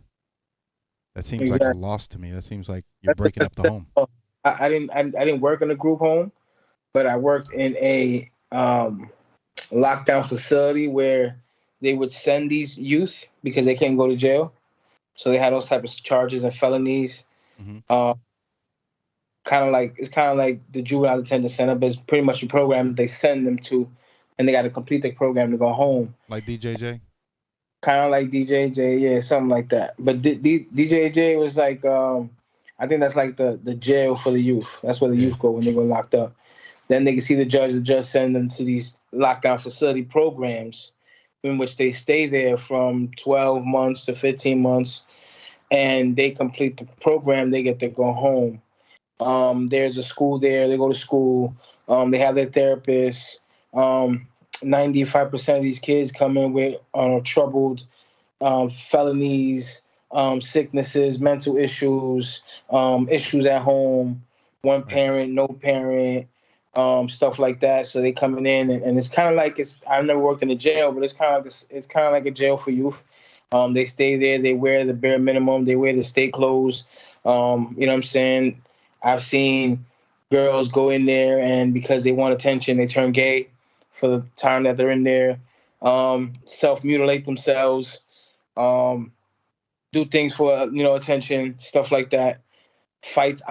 That seems like a loss to me. That seems like you're breaking up the home.
I didn't work in a group home, but I worked in a lockdown facility where they would send these youth because they can't go to jail. So they had those type of charges and felonies. Mm-hmm. It's kind of like the juvenile detention center, but it's pretty much a program they send them to, and they got to complete the program to go home.
Like DJJ?
Kind of like DJJ, yeah, something like that. But DJJ was like, I think that's like the jail for the youth. That's where the youth go when they go locked up. Then they can see the judge send them to these lockdown facility programs in which they stay there from 12 months to 15 months, and they complete the program, they get to go home. There's a school there. They go to school. They have their therapists. 95% of these kids come in with troubled felonies, sicknesses, mental issues, issues at home, one parent, no parent, stuff like that. So they coming in, and it's kind of like I've never worked in a jail, but it's kind of like a jail for youth. They stay there. They wear the bare minimum. They wear the state clothes. You know what I'm saying? I've seen girls go in there, and because they want attention, they turn gay for the time that they're in there, self-mutilate themselves, do things for attention, stuff like that. Fights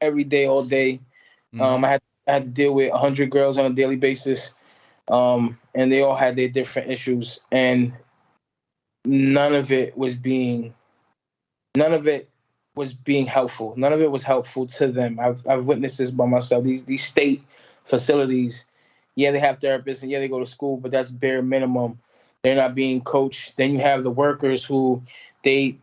every day, all day. Mm-hmm. I had to deal with 100 girls on a daily basis, and they all had their different issues, and none of it was being helpful. None of it was helpful to them. I've witnessed this by myself. These state facilities, yeah, they have therapists and yeah, they go to school, but that's bare minimum. They're not being coached. Then you have the workers who these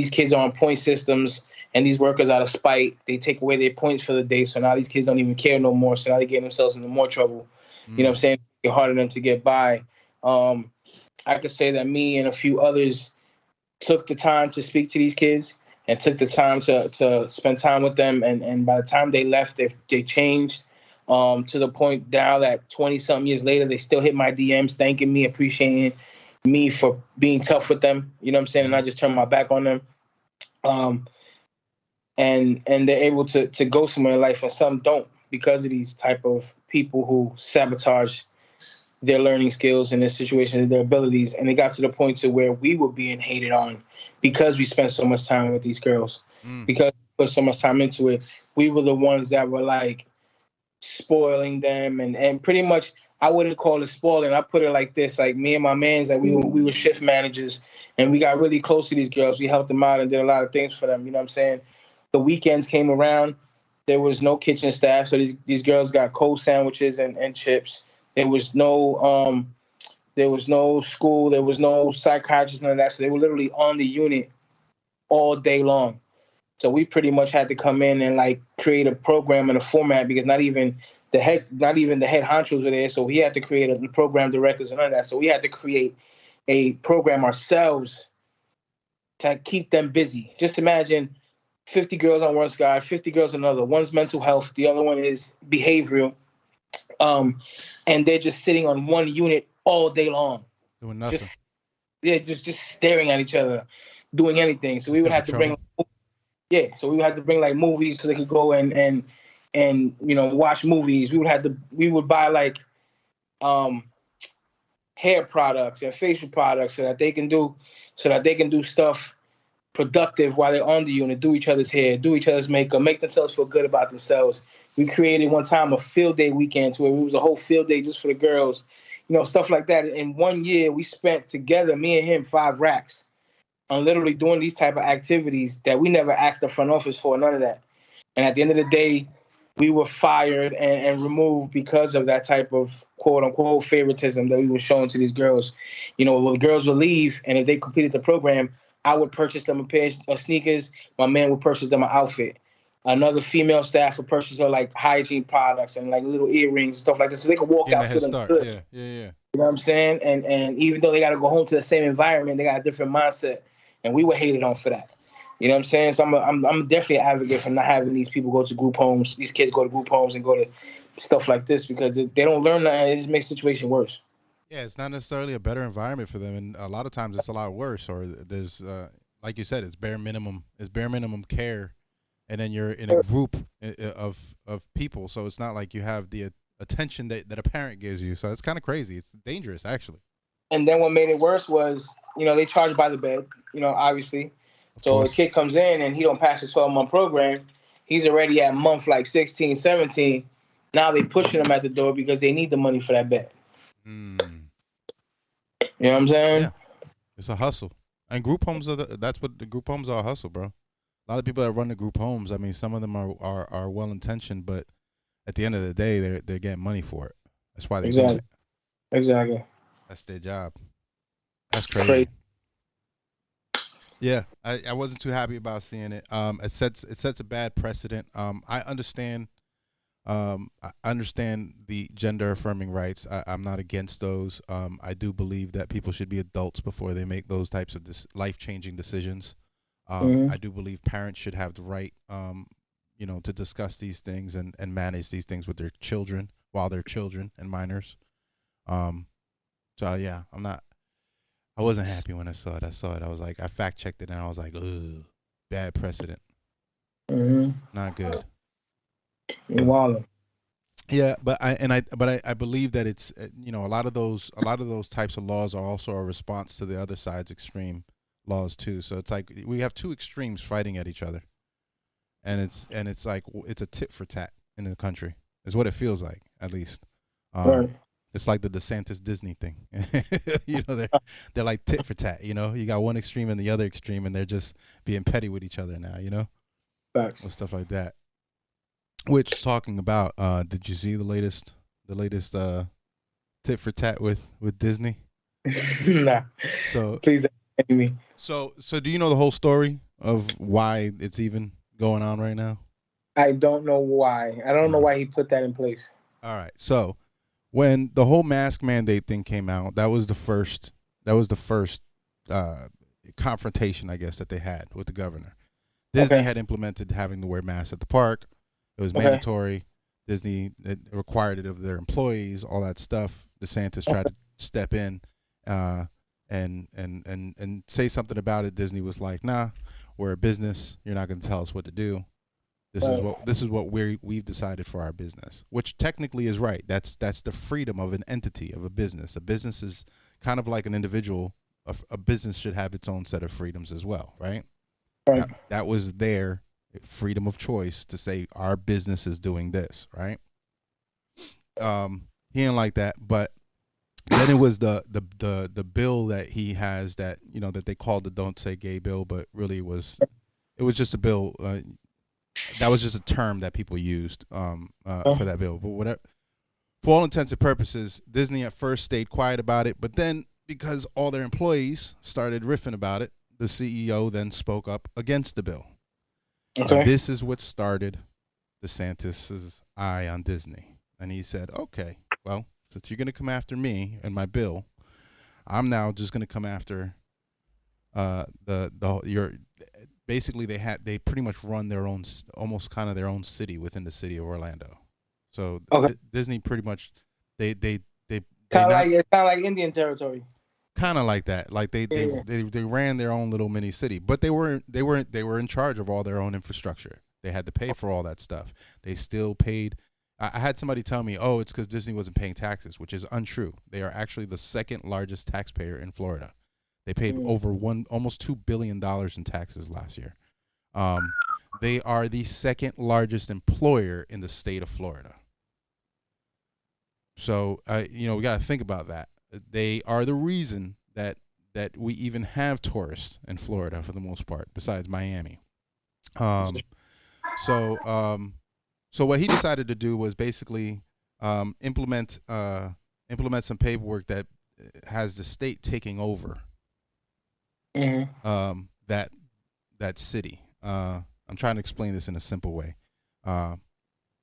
kids are on point systems, and these workers, out of spite, they take away their points for the day. So now these kids don't even care no more. So now they get themselves into more trouble. Mm. You know what I'm saying? It's harder for them to get by. I could say that me and a few others took the time to speak to these kids and took the time to spend time with them. And by the time they left, they changed to the point now that 20-something years later, they still hit my DMs thanking me, appreciating me for being tough with them. You know what I'm saying? And I just turned my back on them. And they're able to go somewhere in life, and some don't because of these type of people who sabotage their learning skills and their situations and their abilities. And it got to the point to where we were being hated on because we spent so much time with these girls, because we put so much time into it. We were the ones that were like spoiling them, and pretty much, I wouldn't call it spoiling. I put it like this: like me and my mans, like we were shift managers, and we got really close to these girls. We helped them out and did a lot of things for them. You know what I'm saying? The weekends came around, there was no kitchen staff, so these girls got cold sandwiches and chips. There was no school, there was no psychiatrist, none of that. So they were literally on the unit all day long. So we pretty much had to come in and like create a program and a format, because not even the head honchos were there. So we had to create a program directors and all that. So we had to create a program ourselves to keep them busy. Just imagine 50 girls on one side, 50 girls on another. One's mental health, the other one is behavioral. And they're just sitting on one unit all day long.
Doing nothing.
Just staring at each other, doing anything. So we would have to bring like movies so they could go and watch movies. We would buy like hair products and facial products so that they can do stuff productive while they're on the unit, do each other's hair, do each other's makeup, make themselves feel good about themselves. We created one time a field day weekend where it was a whole field day just for the girls, stuff like that. In 1 year, we spent together, me and him, 5 racks on literally doing these type of activities that we never asked the front office for, none of that. And at the end of the day, we were fired and removed because of that type of quote unquote favoritism that we were showing to these girls. When the girls would leave and if they completed the program, I would purchase them a pair of sneakers. My man would purchase them an outfit. Another female staff would purchase her like hygiene products and like little earrings and stuff like this, so they could walk out feeling good.
Yeah.
You know what I'm saying? And even though they got to go home to the same environment, they got a different mindset, and we were hated on for that. You know what I'm saying? So I'm definitely an advocate for not having these people go to group homes. These kids go to group homes and go to stuff like this because they don't learn that, and it just makes the situation worse.
Yeah, it's not necessarily a better environment for them, and a lot of times it's a lot worse. Or there's, like you said, it's bare minimum care, and then you're in a group of people, so it's not like you have the attention that a parent gives you. So it's kind of crazy. It's dangerous, actually.
And then what made it worse was, they charge by the bed, obviously. So a kid comes in and he don't pass the 12-month program. He's already at month like 16, 17. Now they pushing him at the door because they need the money for that bed. You know what I'm saying?
Yeah. It's a hustle. And group homes that's what the group homes are, a hustle, bro. A lot of people that run the group homes, I mean, some of them are well intentioned, but at the end of the day, they're getting money for it. That's why they're doing it.
Exactly.
That's their job. That's crazy. Yeah, I wasn't too happy about seeing it. It sets a bad precedent. I understand the gender affirming rights. I'm not against those. I do believe that people should be adults before they make those types of life changing decisions. I do believe parents should have the right, to discuss these things and manage these things with their children while they're children and minors. So yeah, I wasn't happy when I saw it. I was like, I fact checked it and I was like, ooh, bad precedent. Not good.
Wow.
Yeah, but I believe that it's a lot of those types of laws are also a response to the other side's extreme laws too. So it's like we have two extremes fighting at each other, and it's like it's a tit for tat in the country. Is what it feels like, at least.
Right.
It's like the DeSantis Disney thing. They're like tit for tat. You got one extreme and the other extreme, and they're just being petty with each other now.
Facts.
Or stuff like that. Which, talking about, did you see the latest tit for tat with Disney?
Nah.
So
please don't me.
So do you know the whole story of why it's even going on right now?
I don't know why. I don't know why he put that in place.
All right. So when the whole mask mandate thing came out, that was the first confrontation, I guess, that they had with the governor. Disney had implemented having to wear masks at the park. It was mandatory. Disney required it of their employees, all that stuff. DeSantis tried to step in and say something about it. Disney was like, nah, we're a business. You're not going to tell us what to do. This is what we've decided for our business, which technically is right. That's the freedom of an entity, of a business. A business is kind of like an individual. A business should have its own set of freedoms as well, right? That was their freedom of choice to say our business is doing this, right? He didn't like that, but then it was the bill that he has that that they called the Don't Say Gay bill, but really it was just a bill. That was just a term that people used for that bill. But whatever, for all intents and purposes, Disney at first stayed quiet about it, but then because all their employees started riffing about it, the CEO then spoke up against the bill. And this is what started DeSantis's eye on Disney. And he said, okay, well, since you're going to come after me and my bill, I'm now just going to come after basically they pretty much run their own, almost kind of their own city within the city of Orlando. So Disney pretty much they
kind of like Indian territory.
Kind of like that. Like they ran their own little mini city, but they were in charge of all their own infrastructure. They had to pay for all that stuff. They still paid. I had somebody tell me, oh, it's because Disney wasn't paying taxes, which is untrue. They are actually the second largest taxpayer in Florida. They paid almost $2 billion in taxes last year. They are the second largest employer in the state of Florida. So, we got to think about that. They are the reason that we even have tourists in Florida for the most part, besides Miami. So what he decided to do was basically implement some paperwork that has the state taking over that city. I'm trying to explain this in a simple way,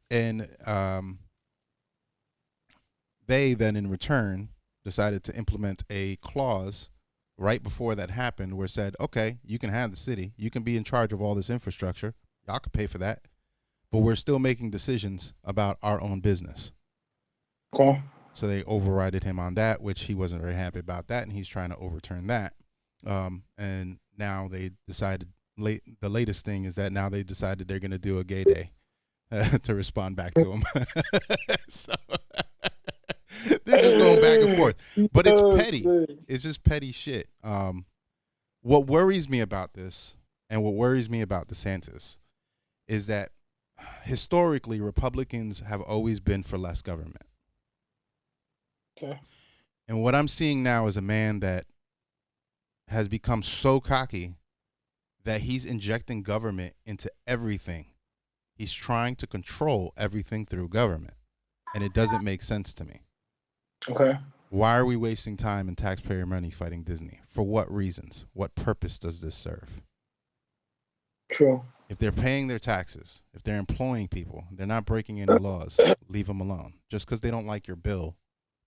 and they then in return decided to implement a clause right before that happened where it said, okay, you can have the city, you can be in charge of all this infrastructure, y'all can pay for that, but we're still making decisions about our own business.
Okay.
So they overrided him on that, which he wasn't very happy about that, and he's trying to overturn that. And now they decided, the latest thing is that now they decided they're going to do a gay day to respond back to him. So they're just going back and forth. But it's petty. It's just petty shit. What worries me about this and what worries me about DeSantis is that historically Republicans have always been for less government.
Okay.
And what I'm seeing now is a man that has become so cocky that he's injecting government into everything. He's trying to control everything through government. And it doesn't make sense to me.
Okay.
Why are we wasting time and taxpayer money fighting Disney? For what reasons? What purpose does this serve?
True.
If they're paying their taxes, if they're employing people, they're not breaking any laws, leave them alone. Just because they don't like your bill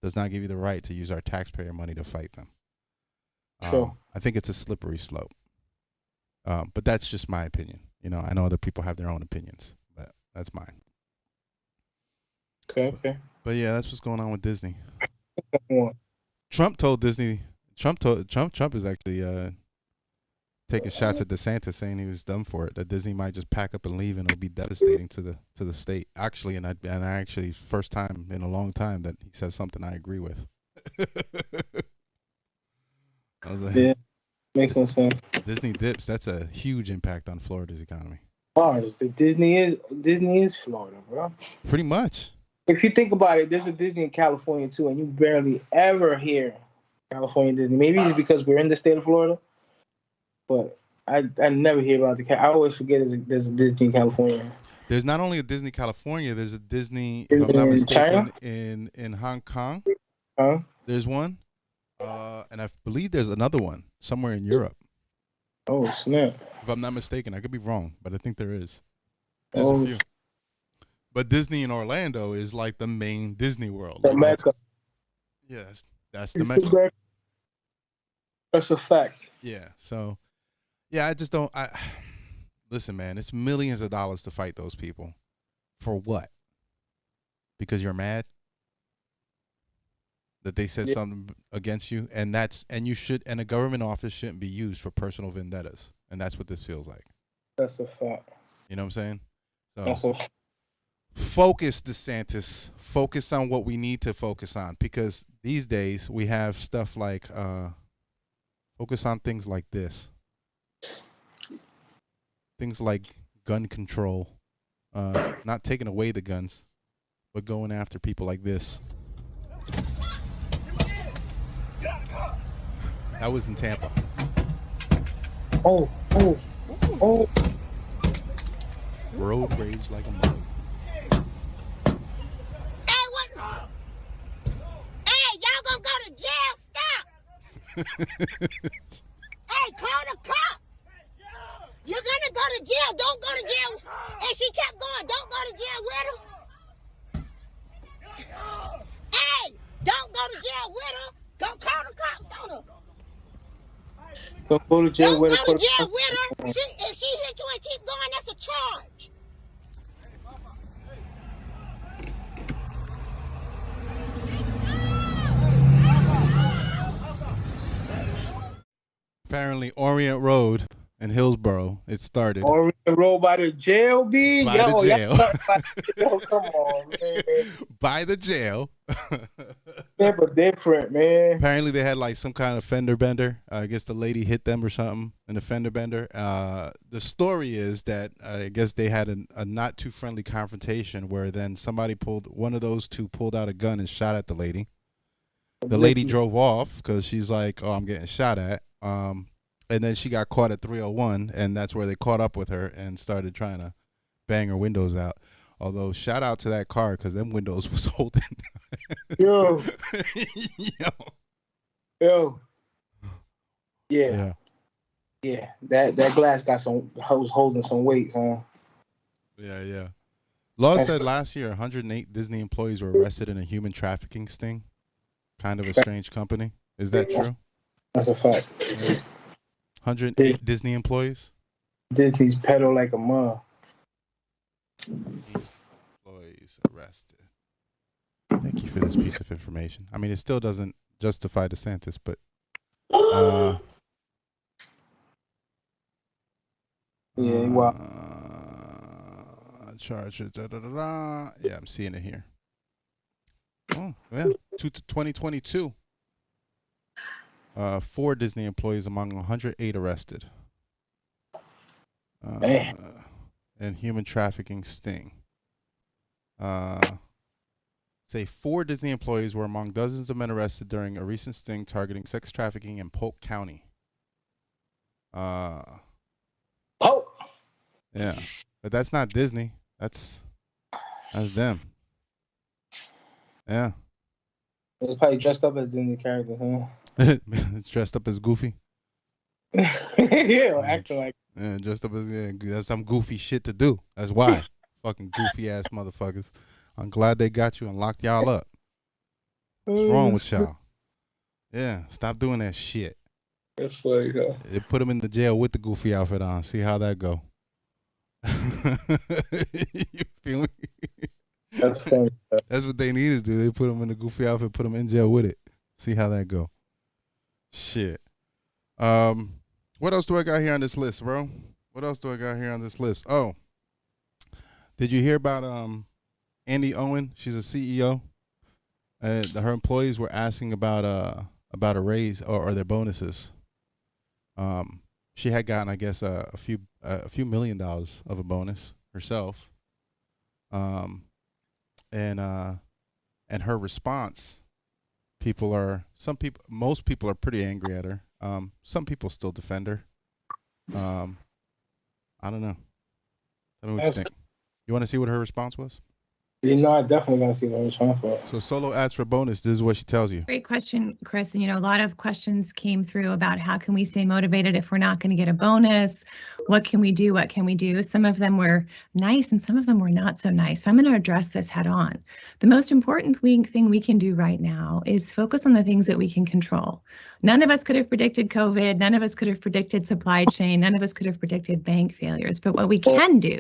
does not give you the right to use our taxpayer money to fight them.
True.
I think it's a slippery slope. But that's just my opinion. I know other people have their own opinions, but that's mine.
Okay.
But yeah, that's what's going on with Disney.
Yeah.
Trump is actually taking shots at DeSantis, saying he was done for it. That Disney might just pack up and leave, and it'll be devastating to the state. Actually, and I actually first time in a long time that he says something I agree with. I was like,
yeah, makes no sense.
Disney dips. That's a huge impact on Florida's economy.
Disney is Florida, bro.
Pretty much.
If you think about it, there's a Disney in California too, and you barely ever hear California Disney. Maybe it's because we're in the state of Florida, but I never hear about I always forget there's a Disney in California.
There's not only a Disney California. There's a Disney, if I'm not mistaken, in Hong Kong.
Huh?
There's one, and I believe there's another one somewhere in Europe.
Oh snap!
If I'm not mistaken, I could be wrong, but I think there is. There's a few. But Disney in Orlando is like the main Disney World.
The Mecca.
Yes, that's the Mecca.
That's a fact.
Yeah. So, yeah, I just don't. Listen, man. It's millions of dollars to fight those people. For what? Because you're mad that they said something against you, and a government office shouldn't be used for personal vendettas, and that's what this feels like.
That's a fact.
You know what I'm saying? So
That's a
focus, DeSantis. Focus on what we need to focus on, because these days we have stuff like focus on things like this, things like gun control, not taking away the guns, but going after people like this. That was in Tampa.
Oh.
Road rage like a mother.
Hey, what? Hey, y'all gonna go to jail? Stop! Hey, call the cops! You're gonna go to jail. Don't go to jail. And she kept going. Don't go to jail with her. Hey, don't go to jail with her. Don't call the cops on her.
Don't go to jail
Don't
with
go
her.
to jail with her. If she hit you and keep going, that's a charge.
Apparently, Orient Road in Hillsborough, it started.
Orient Road by the jail, B?
By the jail.
Yo, come on, man.
By the jail.
Different, man.
Apparently, they had like some kind of fender bender. I guess the lady hit them or something in a fender bender. The story is that I guess they had a not too friendly confrontation where then one of those two pulled out a gun and shot at the lady. The lady drove off because she's like, "Oh, I'm getting shot at." And then she got caught at 301, and that's where they caught up with her and started trying to bang her windows out. Although, shout out to that car, because them windows was holding.
Yo.
Yo.
Yeah. That glass was holding some weight, huh?
Yeah. Law said last year 108 Disney employees were arrested in a human trafficking sting. Kind of a strange company. Is that true?
That's a fact.
108 Disney employees?
Disney's pedal like a mom.
Employees arrested. Thank you for this piece of information. I mean, it still doesn't justify DeSantis, but charge. Yeah, I'm seeing it here. Oh, yeah. 2022. 4 Disney employees among 108 arrested. And human trafficking sting. Say 4 Disney employees were among dozens of men arrested during a recent sting targeting sex trafficking in Polk County.
Oh.
Yeah, but that's not Disney. That's them. Yeah.
They're probably dressed up as Disney characters, huh?
It's dressed up as Goofy.
Yeah, acting like.
Yeah, dressed up as that's some goofy shit to do. That's why. Fucking goofy ass motherfuckers. I'm glad they got you and locked y'all up. What's wrong with y'all? Yeah, stop doing that shit.
That's funny, huh?
They put him in the jail with the goofy outfit on. See how that go. You feel me?
That's funny.
That's what they needed to do. They put him in the goofy outfit, put him in jail with it. See how that go. Shit. What else do I got here on this list, bro? What else do I got here on this list? Oh, did you hear about Andy Owen? She's a CEO. Her employees were asking about a raise or their bonuses. She had gotten, I guess, a few $1 million of a bonus herself. And her response, most people are pretty angry at her. Some people still defend her. I don't know. Tell me what you think. You want to see what her response was?
You know, I definitely gotta see what it's trying for.
So Solo asks for bonus. This is what she tells you.
Great question, Chris. And, a lot of questions came through about how can we stay motivated if we're not going to get a bonus? What can we do? What can we do? Some of them were nice and some of them were not so nice. So I'm going to address this head on. The most important thing we can do right now is focus on the things that we can control. None of us could have predicted COVID. None of us could have predicted supply chain. None of us could have predicted bank failures. But what we can do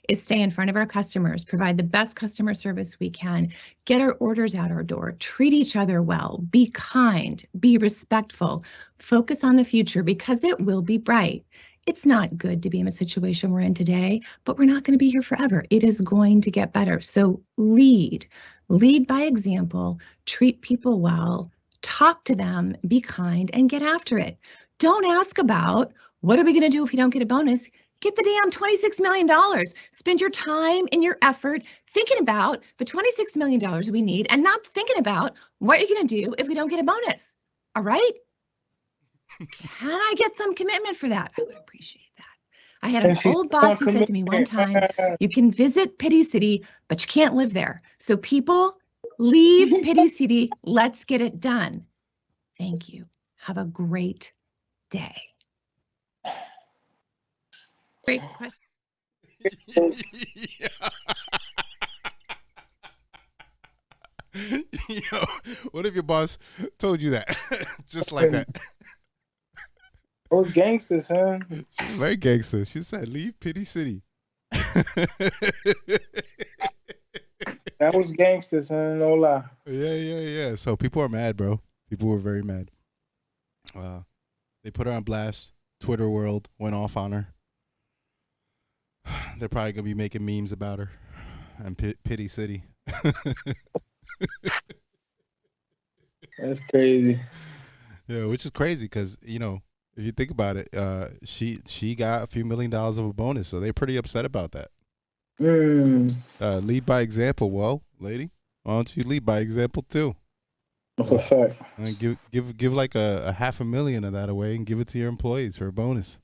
is stay in front of our customers, provide the best customer service we can, get our orders out our door, treat each other well, be kind, be respectful, focus on the future because it will be bright. It's not good to be in a situation we're in today, but we're not going to be here forever. It is going to get better. So lead by example, treat people well, talk to them, be kind, and get after it. Don't ask about what are we going to do if we don't get a bonus? Get the damn $26 million. Spend your time and your effort thinking about the $26 million we need and not thinking about what you're going to do if we don't get a bonus. All right? Can I get some commitment for that? I would appreciate that. I had an old boss who said to me one time, you can visit Pity City, but you can't live there. So people, leave Pity City. Let's get it done. Thank you. Have a great day. Great question.
Yo, what if your boss told you that? Just like that.
Those gangsters, son.
She's very gangster. She said, leave Pity City.
That was gangsters, son. No lie.
Yeah. So people are mad, bro. People were very mad. They put her on blast. Twitter world went off on her. They're probably going to be making memes about her and Pity City.
That's crazy.
Yeah, which is crazy because, if you think about it, she got a few $1 million of a bonus, so they're pretty upset about that. Lead by example. Well, lady, why don't you lead by example too?
That's a fact.
And give like a $500,000 of that away and give it to your employees for a bonus.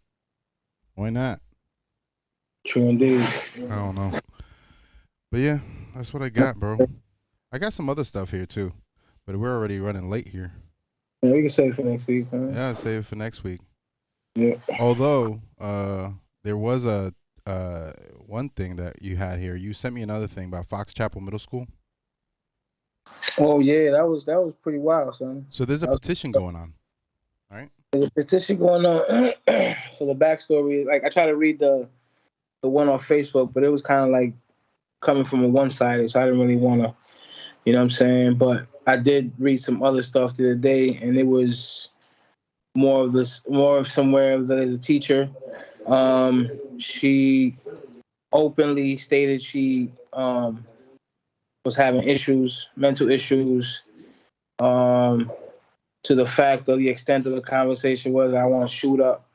Why not?
True indeed.
I don't know. But yeah, that's what I got, bro. I got some other stuff here too, but we're already running late here.
Yeah, we can save it for next week, huh?
Yeah, save it for next week.
Yeah.
Although, there was a one thing that you had here. You sent me another thing about Fox Chapel Middle School.
Oh yeah, that was pretty wild, son.
So there's a petition going on, right?
There's a petition going on for the backstory. Like I tried to read the one on Facebook, but it was kind of like coming from a one-sided, so I didn't really want to, you know what I'm saying? But I did read some other stuff the other day, and it was more of somewhere that is a teacher. She openly stated she was having mental issues, to the fact of the extent of the conversation was, I want to shoot up.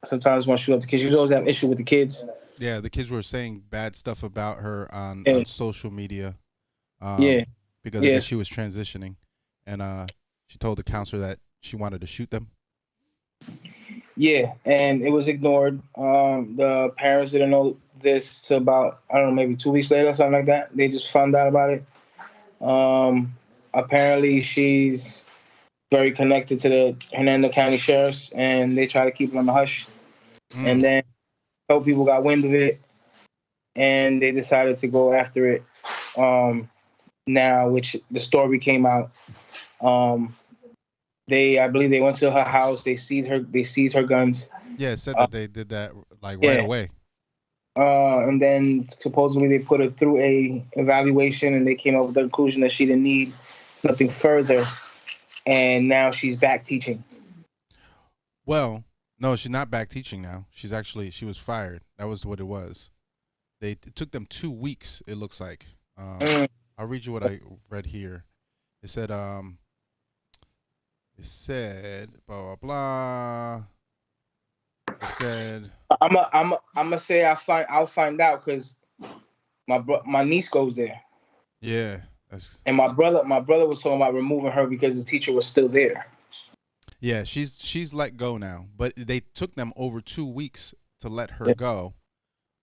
Sometimes I want to shoot up the kids. She was always having issue with the kids.
Yeah, the kids were saying bad stuff about her on social media. Because I guess she was transitioning, and she told the counselor that she wanted to shoot them.
Yeah, and it was ignored. The parents didn't know this till about, I don't know, maybe 2 weeks later or something like that. They just found out about it. Apparently, she's very connected to the Hernando County Sheriffs, and they try to keep it on the hush. And then a couple people got wind of it, and they decided to go after it. Now, which the story came out. I believe they went to her house. They seized her guns.
Yeah, it said that they did that right away.
And then supposedly they put her through a evaluation, and they came up with the conclusion that she didn't need nothing further. And now she's back teaching.
Well, no, she's not back teaching now. She was fired. That was what it was. It took them 2 weeks, it looks like. I'll read you what I read here. It said, blah, blah, blah. It said,
I'm gonna say I'll find out because my niece goes there.
Yeah.
And my brother was talking about removing her because the teacher was still there.
Yeah, she's let go now, but they took them over 2 weeks to let her go.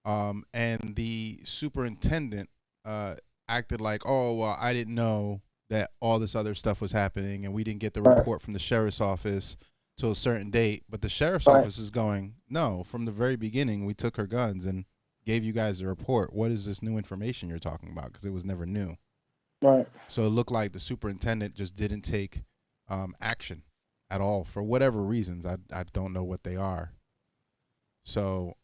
And the superintendent acted like, oh, well, I didn't know that all this other stuff was happening, and we didn't get the report from the sheriff's office till a certain date. But the sheriff's office is going, no, from the very beginning, we took her guns and gave you guys a report. What is this new information you're talking about? Because it was never new.
Right.
So it looked like the superintendent just didn't take action at all for whatever reasons. I don't know what they are. So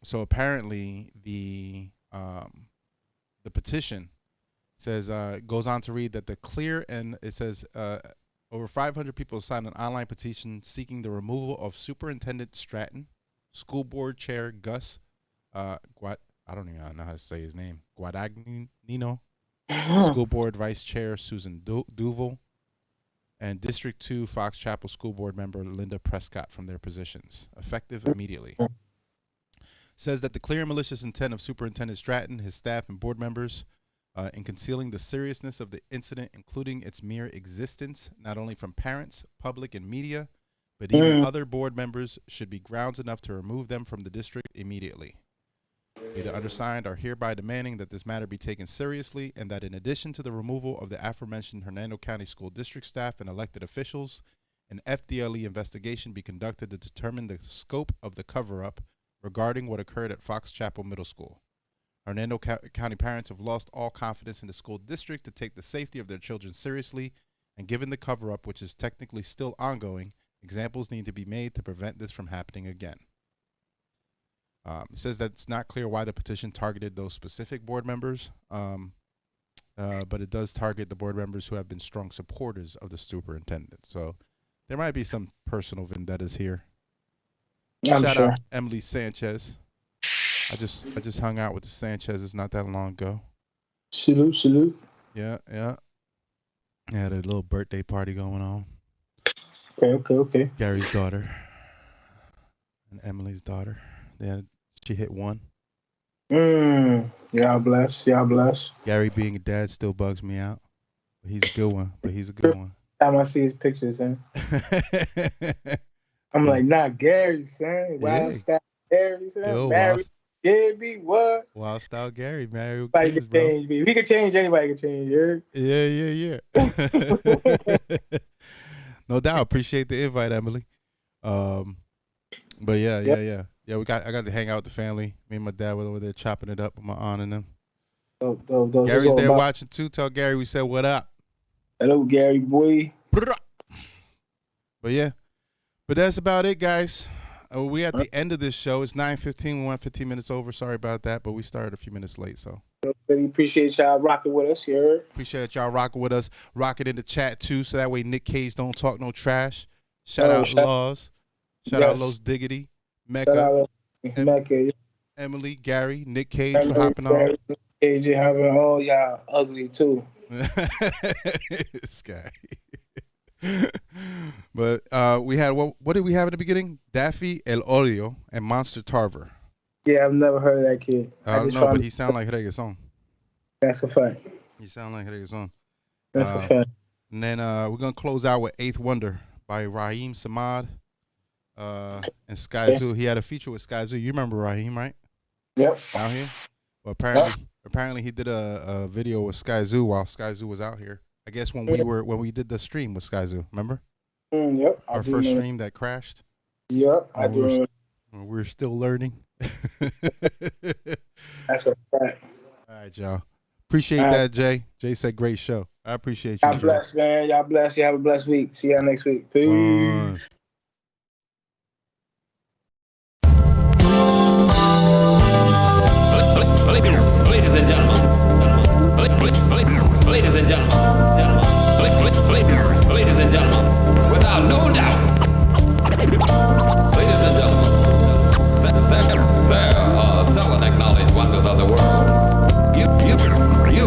so apparently the petition says goes on to read that the clear, and it says over 500 people signed an online petition seeking the removal of Superintendent Stratton, School Board Chair Gus I don't even know how to say his name, Guadagnino, School Board Vice Chair Susan Duval, and District 2 Fox Chapel School Board member Linda Prescott from their positions, effective immediately. Says that the clear and malicious intent of Superintendent Stratton, his staff, and board members in concealing the seriousness of the incident, including its mere existence, not only from parents, public, and media, but even other board members, should be grounds enough to remove them from the district immediately. We, the undersigned, are hereby demanding that this matter be taken seriously, and that in addition to the removal of the aforementioned Hernando County School District staff and elected officials, an FDLE investigation be conducted to determine the scope of the cover-up regarding what occurred at Fox Chapel Middle School. Hernando County parents have lost all confidence in the school district to take the safety of their children seriously, and given the cover-up, which is technically still ongoing, examples need to be made to prevent this from happening again. It says that it's not clear why the petition targeted those specific board members, but it does target the board members who have been strong supporters of the superintendent. So there might be some personal vendettas here. Shout out Emily Sanchez. I just hung out with the Sanchez's not that long ago.
Salute.
Yeah. They had a little birthday party going on.
Okay.
Gary's daughter and Emily's daughter. She hit 1.
Y'all bless.
Gary being a dad still bugs me out. But he's a good one.
Time I see his pictures, son. I'm like, not Gary, son. Wild style Gary, son.
Yo,
married, Gary, what?
Wild style Gary, married with
Anybody
kids,
can
bro.
change, baby. He can change, anybody can change,
Yeah. No doubt. Appreciate the invite, Emily. But yeah. Yeah, I got to hang out with the family. Me and my dad were over there chopping it up with my aunt and them. Gary's there watching too. Tell Gary we said what up.
Hello, Gary boy.
But yeah. But that's about it, guys. We at the end of this show. It's 9:15. We went 15 minutes over. Sorry about that, but we started a few minutes late. So
really appreciate y'all rocking with us here.
Appreciate y'all rocking with us. Rocking in the chat too, so that way Nick Cage don't talk no trash. Shout out Laws. Shout out Los Diggity. Mecca. Emily, Gary, Nick Cage for hopping on.
Nick Cage having all y'all ugly too.
This guy. But we had what did we have in the beginning? Daffy El Olio and Monster Tarver.
Yeah, I've never heard of that kid.
I don't know, but he sound like reggaeton.
That's a fact.
He sound like reggaeton.
That's a fact.
And then we're gonna close out with Eighth Wonder by Raheem Samad and Sky Zoo. He had a feature with Sky Zoo. You remember Raheem, right?
Yep.
Out here. Well, apparently he did a video with Sky Zoo while Sky Zoo was out here. I guess when we did the stream with Sky Zoo, remember?
Yep.
Our first stream that crashed.
Yep. I do.
We're still learning.
That's a fact.
All right, y'all. Appreciate that, Jay. Jay said great show. I appreciate you.
Y'all bless, man. Y'all bless. You have a blessed week. See y'all next week. Peace.
Ladies and gentlemen, ladies and gentlemen, without no doubt, ladies and gentlemen, there are seldom acknowledged wonders of the world. You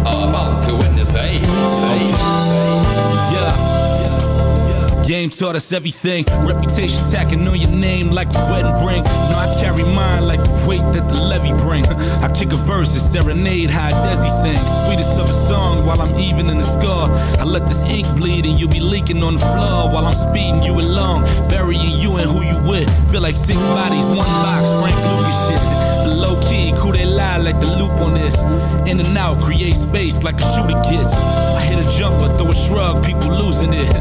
are about to witness the age.
Game taught us everything. Reputation tacking on your name like a wedding ring. No, I carry mine like the weight that the levee bring. I kick a verse and serenade how Desi sings. Sweetest of a song while I'm even in the scar. I let this ink bleed and you'll be leaking on the floor while I'm speeding you along, burying you and who you with. Feel like 6 bodies, 1 box, Frank Lucas shit. Low key, cool they lie, let like the loop on this. In and out, create space like a shooter gets. I hit a jumper, throw a shrug, people losing it.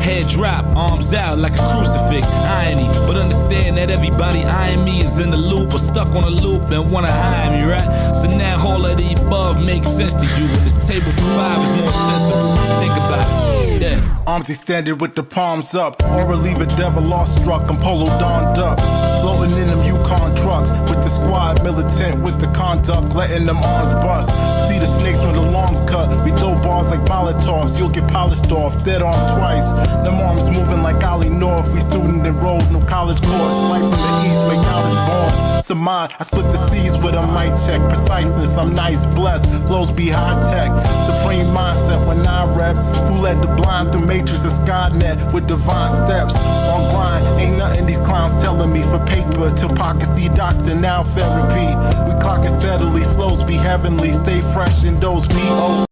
Head drop, arms out like a crucifix. Irony, but understand that everybody eyeing me is in the loop or stuck on a loop and wanna hire me, right? So now all of the above makes sense to you. And this table for 5 is more sensible. Think about it. Yeah.
Arms extended with the palms up, or relieve a devil lost struck. I'm polo donned up, floating in them Yukon trucks with the squad militant with the conduct, letting them arms bust. See the snakes when the lawns cut. We throw bars like Molotovs, you'll get polished off. Dead arm twice. Them arms moving like Ollie North. We student enrolled, no college course. Life in the East, make knowledge born. Samad, I split the seas with a mic check. Preciseness, I'm nice, blessed. Flows be high tech. Supreme mindset when I rep. Who led the blind through Matrix and Skynet with divine steps? On grind, ain't nothing these clowns telling me for paper. Till pockets see doctor, now therapy. We clocking steadily, flows be heavenly. Stay fresh in those BO.